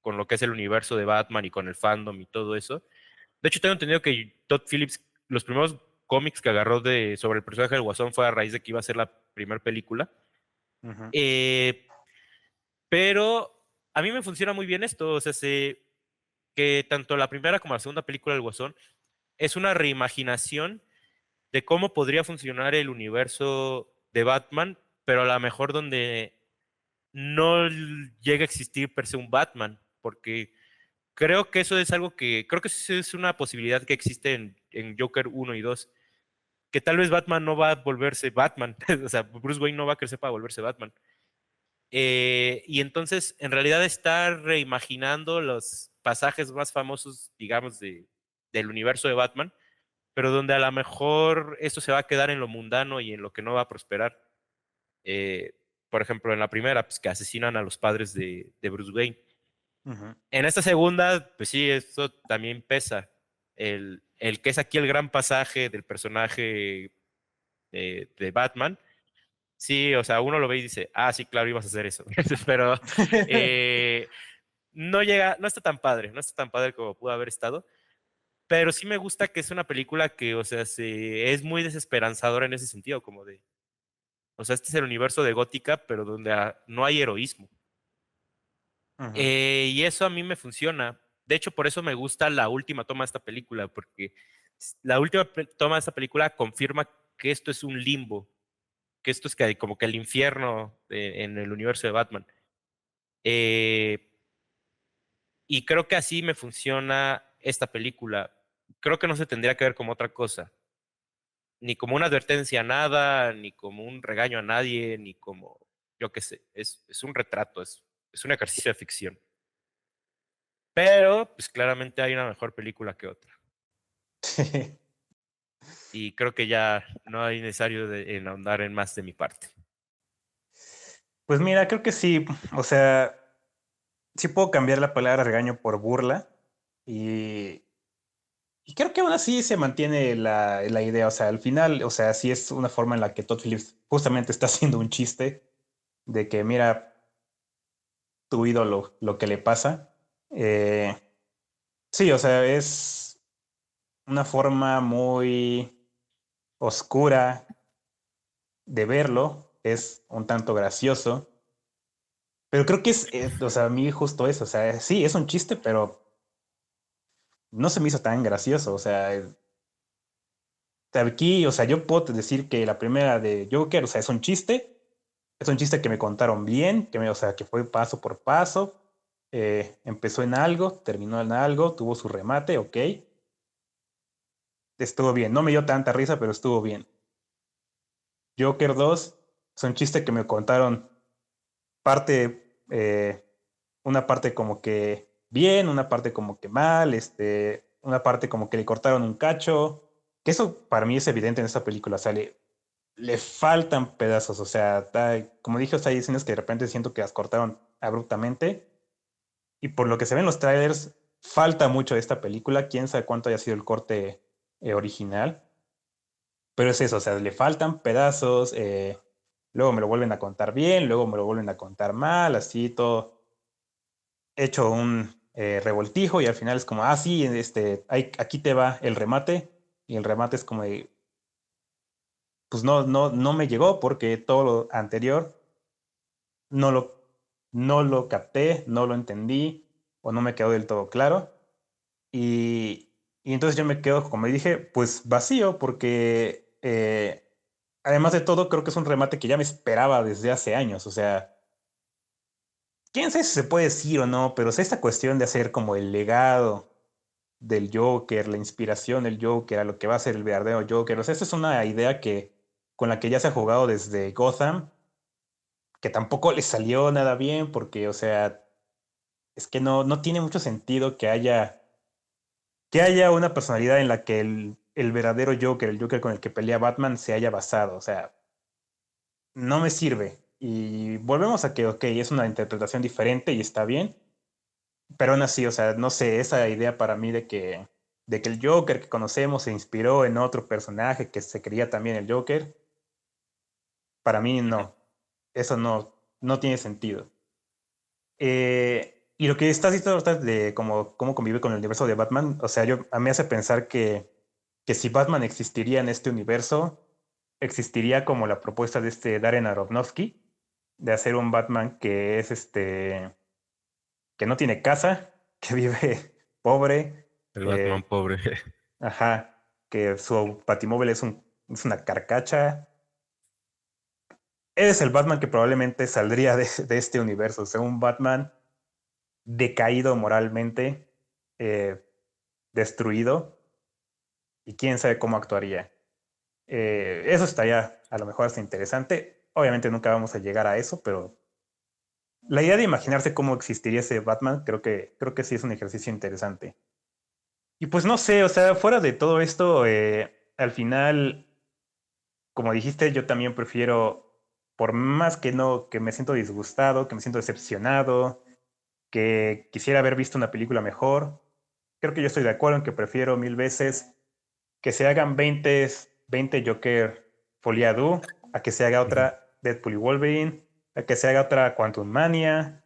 lo que es el universo de Batman y con el fandom y todo eso. De hecho, tengo entendido que Todd Phillips, los primeros cómics que agarró sobre el personaje del Guasón fue a raíz de que iba a ser la primera película. Ujú. Eh, pero a mí me funciona muy bien esto, o sea, sé que tanto la primera como la segunda película del Guasón es una reimaginación de cómo podría funcionar el universo de Batman, pero a lo mejor donde no llega a existir per se un Batman, porque creo que eso es algo creo que eso es una posibilidad que existe en Joker 1 y 2, que tal vez Batman no va a volverse Batman, o sea, Bruce Wayne no va a crecer para volverse Batman. Y entonces, en realidad, está reimaginando los pasajes más famosos, digamos, del universo de Batman, pero donde a lo mejor esto se va a quedar en lo mundano y en lo que no va a prosperar. Eh, por ejemplo, en la primera, pues que asesinan a los padres de Bruce Wayne. Ujú. En esta segunda, pues sí, esto también pesa. El que es aquí el gran pasaje del personaje de Batman. Sí, o sea, uno lo ve y dice, ah, sí, claro, ibas a hacer eso. Pero eh, no llega, no está tan padre, no está tan padre como pudo haber estado. Pero sí me gusta que es una película que, o sea, es muy desesperanzadora en ese sentido, como de, o sea, este es el universo de Gótica, pero donde no hay heroísmo. Ujú. Y eso a mí me funciona. De hecho, por eso me gusta la última toma de esta película, porque la última toma de esta película confirma que esto es un limbo, que esto es como que el infierno en el universo de Batman. Eh, y creo que así me funciona esta película. Creo que no se tendría que ver como otra cosa, ni como una advertencia a nada, ni como un regaño a nadie, ni como, yo qué sé, es un retrato, es un ejercicio de ficción. Pero, pues claramente hay una mejor película que otra. Sí. Y creo que ya no hay necesario en ahondar en más de mi parte. Pues mira, creo que sí. O sea, sí puedo cambiar la palabra regaño por burla. Y, y creo que aún así se mantiene la idea. O sea, al final, o sea, sí es una forma en la que Todd Phillips justamente está haciendo un chiste de que mira tu ídolo lo que le pasa. Eh, sí, o sea, es una forma muy oscura de verlo. Es un tanto gracioso. Pero creo que o sea, a mí justo eso. O sea, sí, es un chiste, pero no se me hizo tan gracioso. O sea, aquí, o sea, yo puedo decir que la primera de Joker, o sea, es un chiste que me contaron bien, o sea, que fue paso por paso, empezó en algo, terminó en algo, tuvo su remate, ok, estuvo bien, no me dio tanta risa, pero estuvo bien. Joker 2 es un chiste que me contaron parte, una parte como que bien, una parte como que mal, una parte como que le cortaron un cacho, que eso para mí es evidente en esta película, sale le faltan pedazos, o sea, como dije, o sea, hay escenas que de repente siento que las cortaron abruptamente y por lo que se ven en los trailers, falta mucho de esta película, quién sabe cuánto haya sido el corte original, pero es eso, o sea, le faltan pedazos, luego me lo vuelven a contar bien, luego me lo vuelven a contar mal, así todo hecho un revoltijo y al final es como, ah, sí, aquí te va el remate y el remate es como de, pues no me llegó porque todo lo anterior no lo, no lo capté, no lo entendí o no me quedó del todo claro. Y entonces yo me quedo, como dije, pues vacío porque además de todo creo que es un remate que ya me esperaba desde hace años. O sea, quién sabe si se puede decir o no, pero es esta cuestión de hacer como el legado del Joker, la inspiración del Joker, a lo que va a ser el verdadero Joker. O sea, esa es una idea con la que ya se ha jugado desde Gotham, que tampoco le salió nada bien porque, o sea, es que no tiene mucho sentido que haya una personalidad en la que el verdadero Joker, el Joker con el que pelea Batman, se haya basado. O sea, no me sirve. Y volvemos a que, ok, es una interpretación diferente y está bien, pero aún así, o sea, no sé, esa idea para mí de que el Joker que conocemos se inspiró en otro personaje que se creía también el Joker, para mí no. Eso no tiene sentido. Y lo que estás diciendo ahorita de cómo convive con el universo de Batman, o sea, a mí me hace pensar que si Batman existiría en este universo, existiría como la propuesta de este Darren Aronofsky, de hacer un Batman que es que no tiene casa, que vive pobre, El eh, Batman pobre. ajá, que su batimóvil es una carcacha. Es el Batman que probablemente saldría de este universo, o sea, un Batman decaído moralmente, eh, destruido, y quién sabe cómo actuaría. Eso estaría a lo mejor hasta interesante. Obviamente nunca vamos a llegar a eso, pero la idea de imaginarse cómo existiría ese Batman, creo que sí es un ejercicio interesante. Y pues no sé, o sea, fuera de todo esto, al final, como dijiste, yo también prefiero, por más que no, que me siento disgustado, que me siento decepcionado, que quisiera haber visto una película mejor, creo que yo estoy de acuerdo en que prefiero mil veces que se hagan 20 Joker Folie à a que se haga Ujú. otra Deadpool y Wolverine, a que se haga otra Quantum Mania,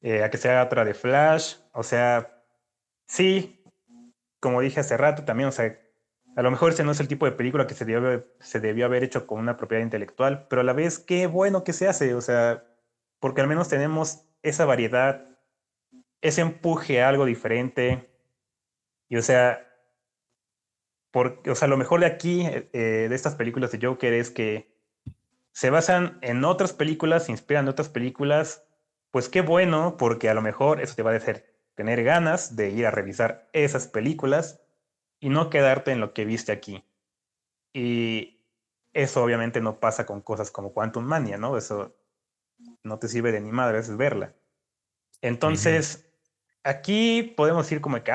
a que se haga otra de Flash. O sea, sí, como dije hace rato también, o sea, a lo mejor ese no es el tipo de película que se debió haber hecho con una propiedad intelectual, pero a la vez, qué bueno que se hace, o sea, porque al menos tenemos esa variedad, ese empuje a algo diferente. Y o sea, o sea, lo mejor de aquí, de estas películas de Joker, es que se basan en otras películas, se inspiran en otras películas. Pues qué bueno, porque a lo mejor eso te va a hacer tener ganas de ir a revisar esas películas y no quedarte en lo que viste aquí. Y eso obviamente no pasa con cosas como Quantum Mania, ¿no? Eso no te sirve de ni madre, es verla. Ujú. Entonces, aquí podemos decir como que,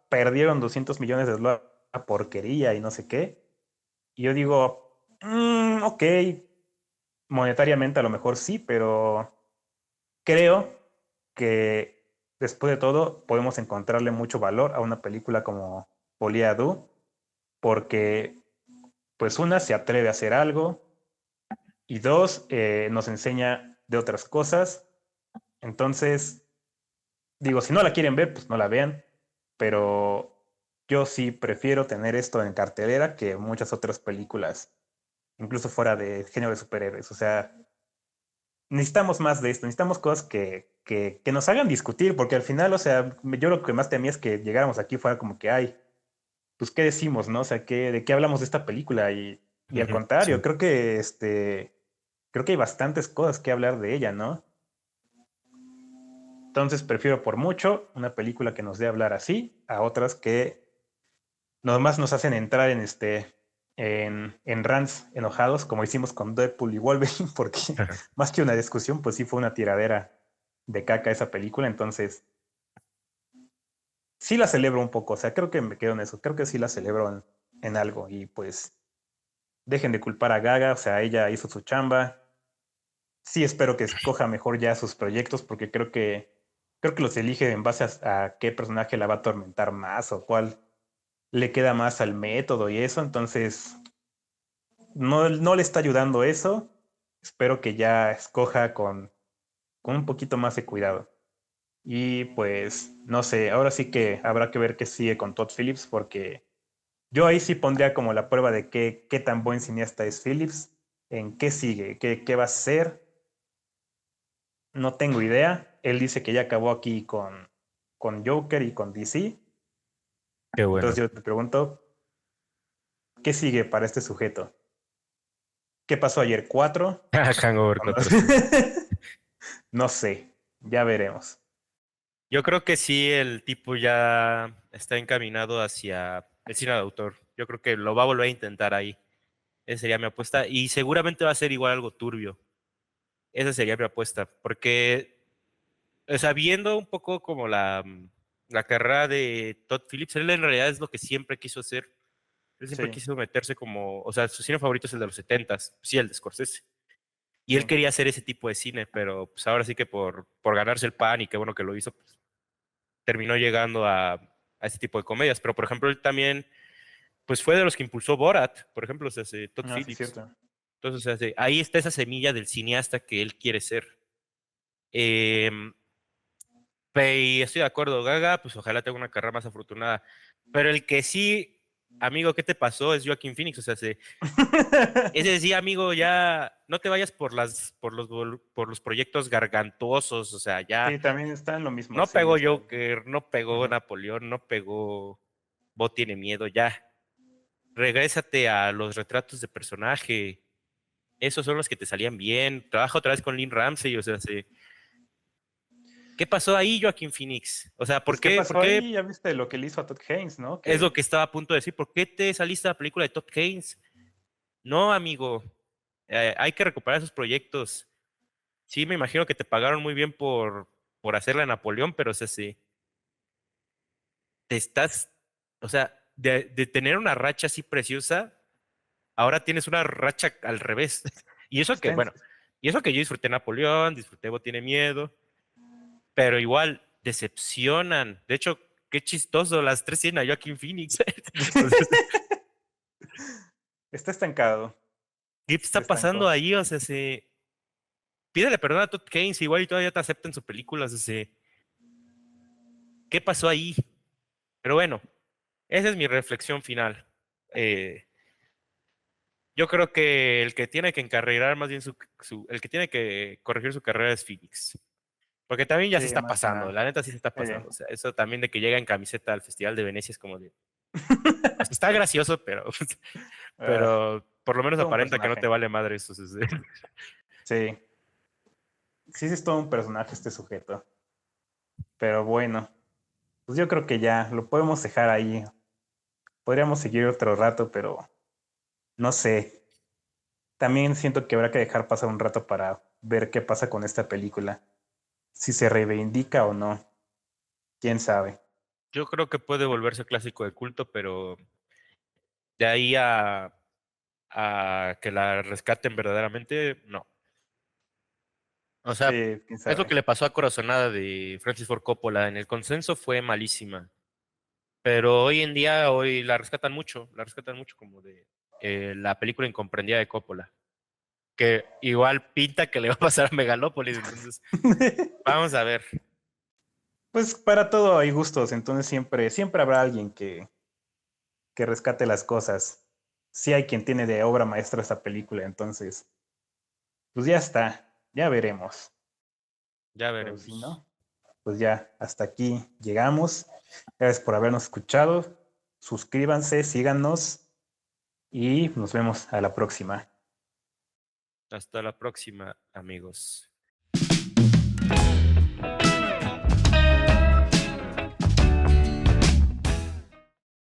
perdieron 200 millones de dólares, porquería y no sé qué. Y yo digo, ok, monetariamente a lo mejor sí, pero creo que después de todo podemos encontrarle mucho valor a una película como Folie Du, porque pues una se atreve a hacer algo y dos nos enseña de otras cosas. Entonces, digo, si no la quieren ver, pues no la vean, pero yo sí prefiero tener esto en cartelera que muchas otras películas, incluso fuera de género de superhéroes. O sea, necesitamos más de esto, necesitamos cosas que nos hagan discutir, porque al final, o sea, yo lo que más temía es que llegáramos aquí fuera como que, ay, pues, ¿qué decimos, no? O sea, ¿de qué hablamos de esta película? Y al Ujú, contrario, sí. creo que hay bastantes cosas que hablar de ella, ¿no? Entonces prefiero por mucho una película que nos dé a hablar así a otras que nomás nos hacen entrar en rants enojados, como hicimos con Deadpool y Wolverine, porque más que una discusión, pues sí fue una tiradera de caca esa película. Entonces, sí la celebro un poco, o sea, creo que me quedo en eso, creo que sí la celebro en algo. Y pues dejen de culpar a Gaga, o sea, ella hizo su chamba. Sí espero que escoja mejor ya sus proyectos, porque creo que los elige en base a qué personaje la va a atormentar más o cuál le queda más al método y eso. Entonces, no le está ayudando eso. Espero que ya escoja con un poquito más de cuidado. Y pues, no sé, ahora sí que habrá que ver qué sigue con Todd Phillips, porque yo ahí sí pondría como la prueba de qué tan buen cineasta es Phillips, en qué sigue, qué va a ser. No tengo idea. Él dice que ya acabó aquí con Joker y con DC. Qué Entonces bueno. yo te pregunto, ¿qué sigue para este sujeto? ¿Qué pasó ayer? ¿Cuatro? Hangover ¿O no? 4, sí. No sé, ya veremos. Yo creo que sí, el tipo ya está encaminado hacia el cine de autor. Yo creo que lo va a volver a intentar ahí. Esa sería mi apuesta. Y seguramente va a ser igual algo turbio. Esa sería mi apuesta. Porque, o sea, viendo un poco como la carrera de Todd Phillips, él en realidad es lo que siempre quiso hacer. Él siempre Sí, quiso meterse como, o sea, su cine favorito es el de los 70s, sí, el de Scorsese. Y él sí. quería hacer ese tipo de cine, pero pues ahora sí que por ganarse el pan y qué bueno que lo hizo, pues terminó llegando a ese tipo de comedias. Pero, por ejemplo, él también, pues fue de los que impulsó Borat, por ejemplo, o sea, Todd No, sí es Phillips. cierto. Entonces, o sea, ahí está esa semilla del cineasta que él quiere ser. Eh, y estoy de acuerdo, Gaga, pues ojalá tenga una carrera más afortunada. Pero el que sí, amigo, ¿qué te pasó? Es Joaquin Phoenix, o sea, ese sí, amigo, ya no te vayas por los proyectos gargantuosos, o sea, ya Sí, también está en lo mismo, no sí, pegó está bien. Joker, no pegó Ujú. Napoleón, no pegó Bo tiene miedo, ya. Regrésate a los retratos de personaje. Esos son los que te salían bien. Trabaja otra vez con Lynn Ramsey, o sea, ¿qué pasó ahí, Joaquin Phoenix? O sea, ¿por Pues, ¿qué qué? ¿Por pasó ahí? qué? Ya viste lo que le hizo a Todd Haynes, ¿no? Es lo Que que estaba a punto de decir. ¿Por qué te saliste de la película de Todd Haynes? No, amigo. Hay que recuperar esos proyectos. Sí, me imagino que te pagaron muy bien por hacerla a Napoleón, pero o sea, sí, te estás, o sea, de tener una racha así preciosa, ahora tienes una racha al revés. Y eso que, está en- bueno, y eso que yo disfruté Napoleón, disfruté Bo tiene miedo, pero igual decepcionan. De hecho, qué chistoso, las tres tienen a Joaquin Phoenix. O sea, está estancado, ¿qué se está pasando estancó. ahí? O sea, pídele perdón a Todd Haynes, igual y todavía te aceptan su película. O sea, ¿qué pasó ahí? Pero bueno, esa es mi reflexión final. Eh, yo creo que el que tiene que encarrilar más bien el que tiene que corregir su carrera es Phoenix. Porque también ya se Sí, está más que pasando, nada. la neta sí se está Eh, pasando. O sea, eso también de que llega en camiseta al Festival de Venecia es como de. O sea, está gracioso, pero, ah, pero por lo menos todo un aparenta que no te personaje. vale madre eso. Sí, sí, sí es todo un personaje este sujeto. Pero bueno, pues yo creo que ya lo podemos dejar ahí. Podríamos seguir otro rato, pero no sé. También siento que habrá que dejar pasar un rato para ver qué pasa con esta película. Si se reivindica o no. Quién sabe. Yo creo que puede volverse clásico de culto, pero de ahí a que la rescaten verdaderamente, no. O sea, Sí, quién es lo que sabe. le pasó a Corazonada de Francis Ford Coppola. En el consenso fue malísima. Pero hoy en día, hoy la rescatan mucho como de la película incomprendida de Coppola, que igual pinta que le va a pasar a Megalópolis, entonces vamos a ver. Pues para todo hay gustos, entonces siempre habrá alguien que rescate las cosas. Sí hay quien tiene de obra maestra esta película, entonces, pues ya está, ya veremos. Ya Pero si veremos. no, pues ya hasta aquí llegamos. Gracias por habernos escuchado. Suscríbanse, síganos y nos vemos a la próxima. Hasta la próxima, amigos.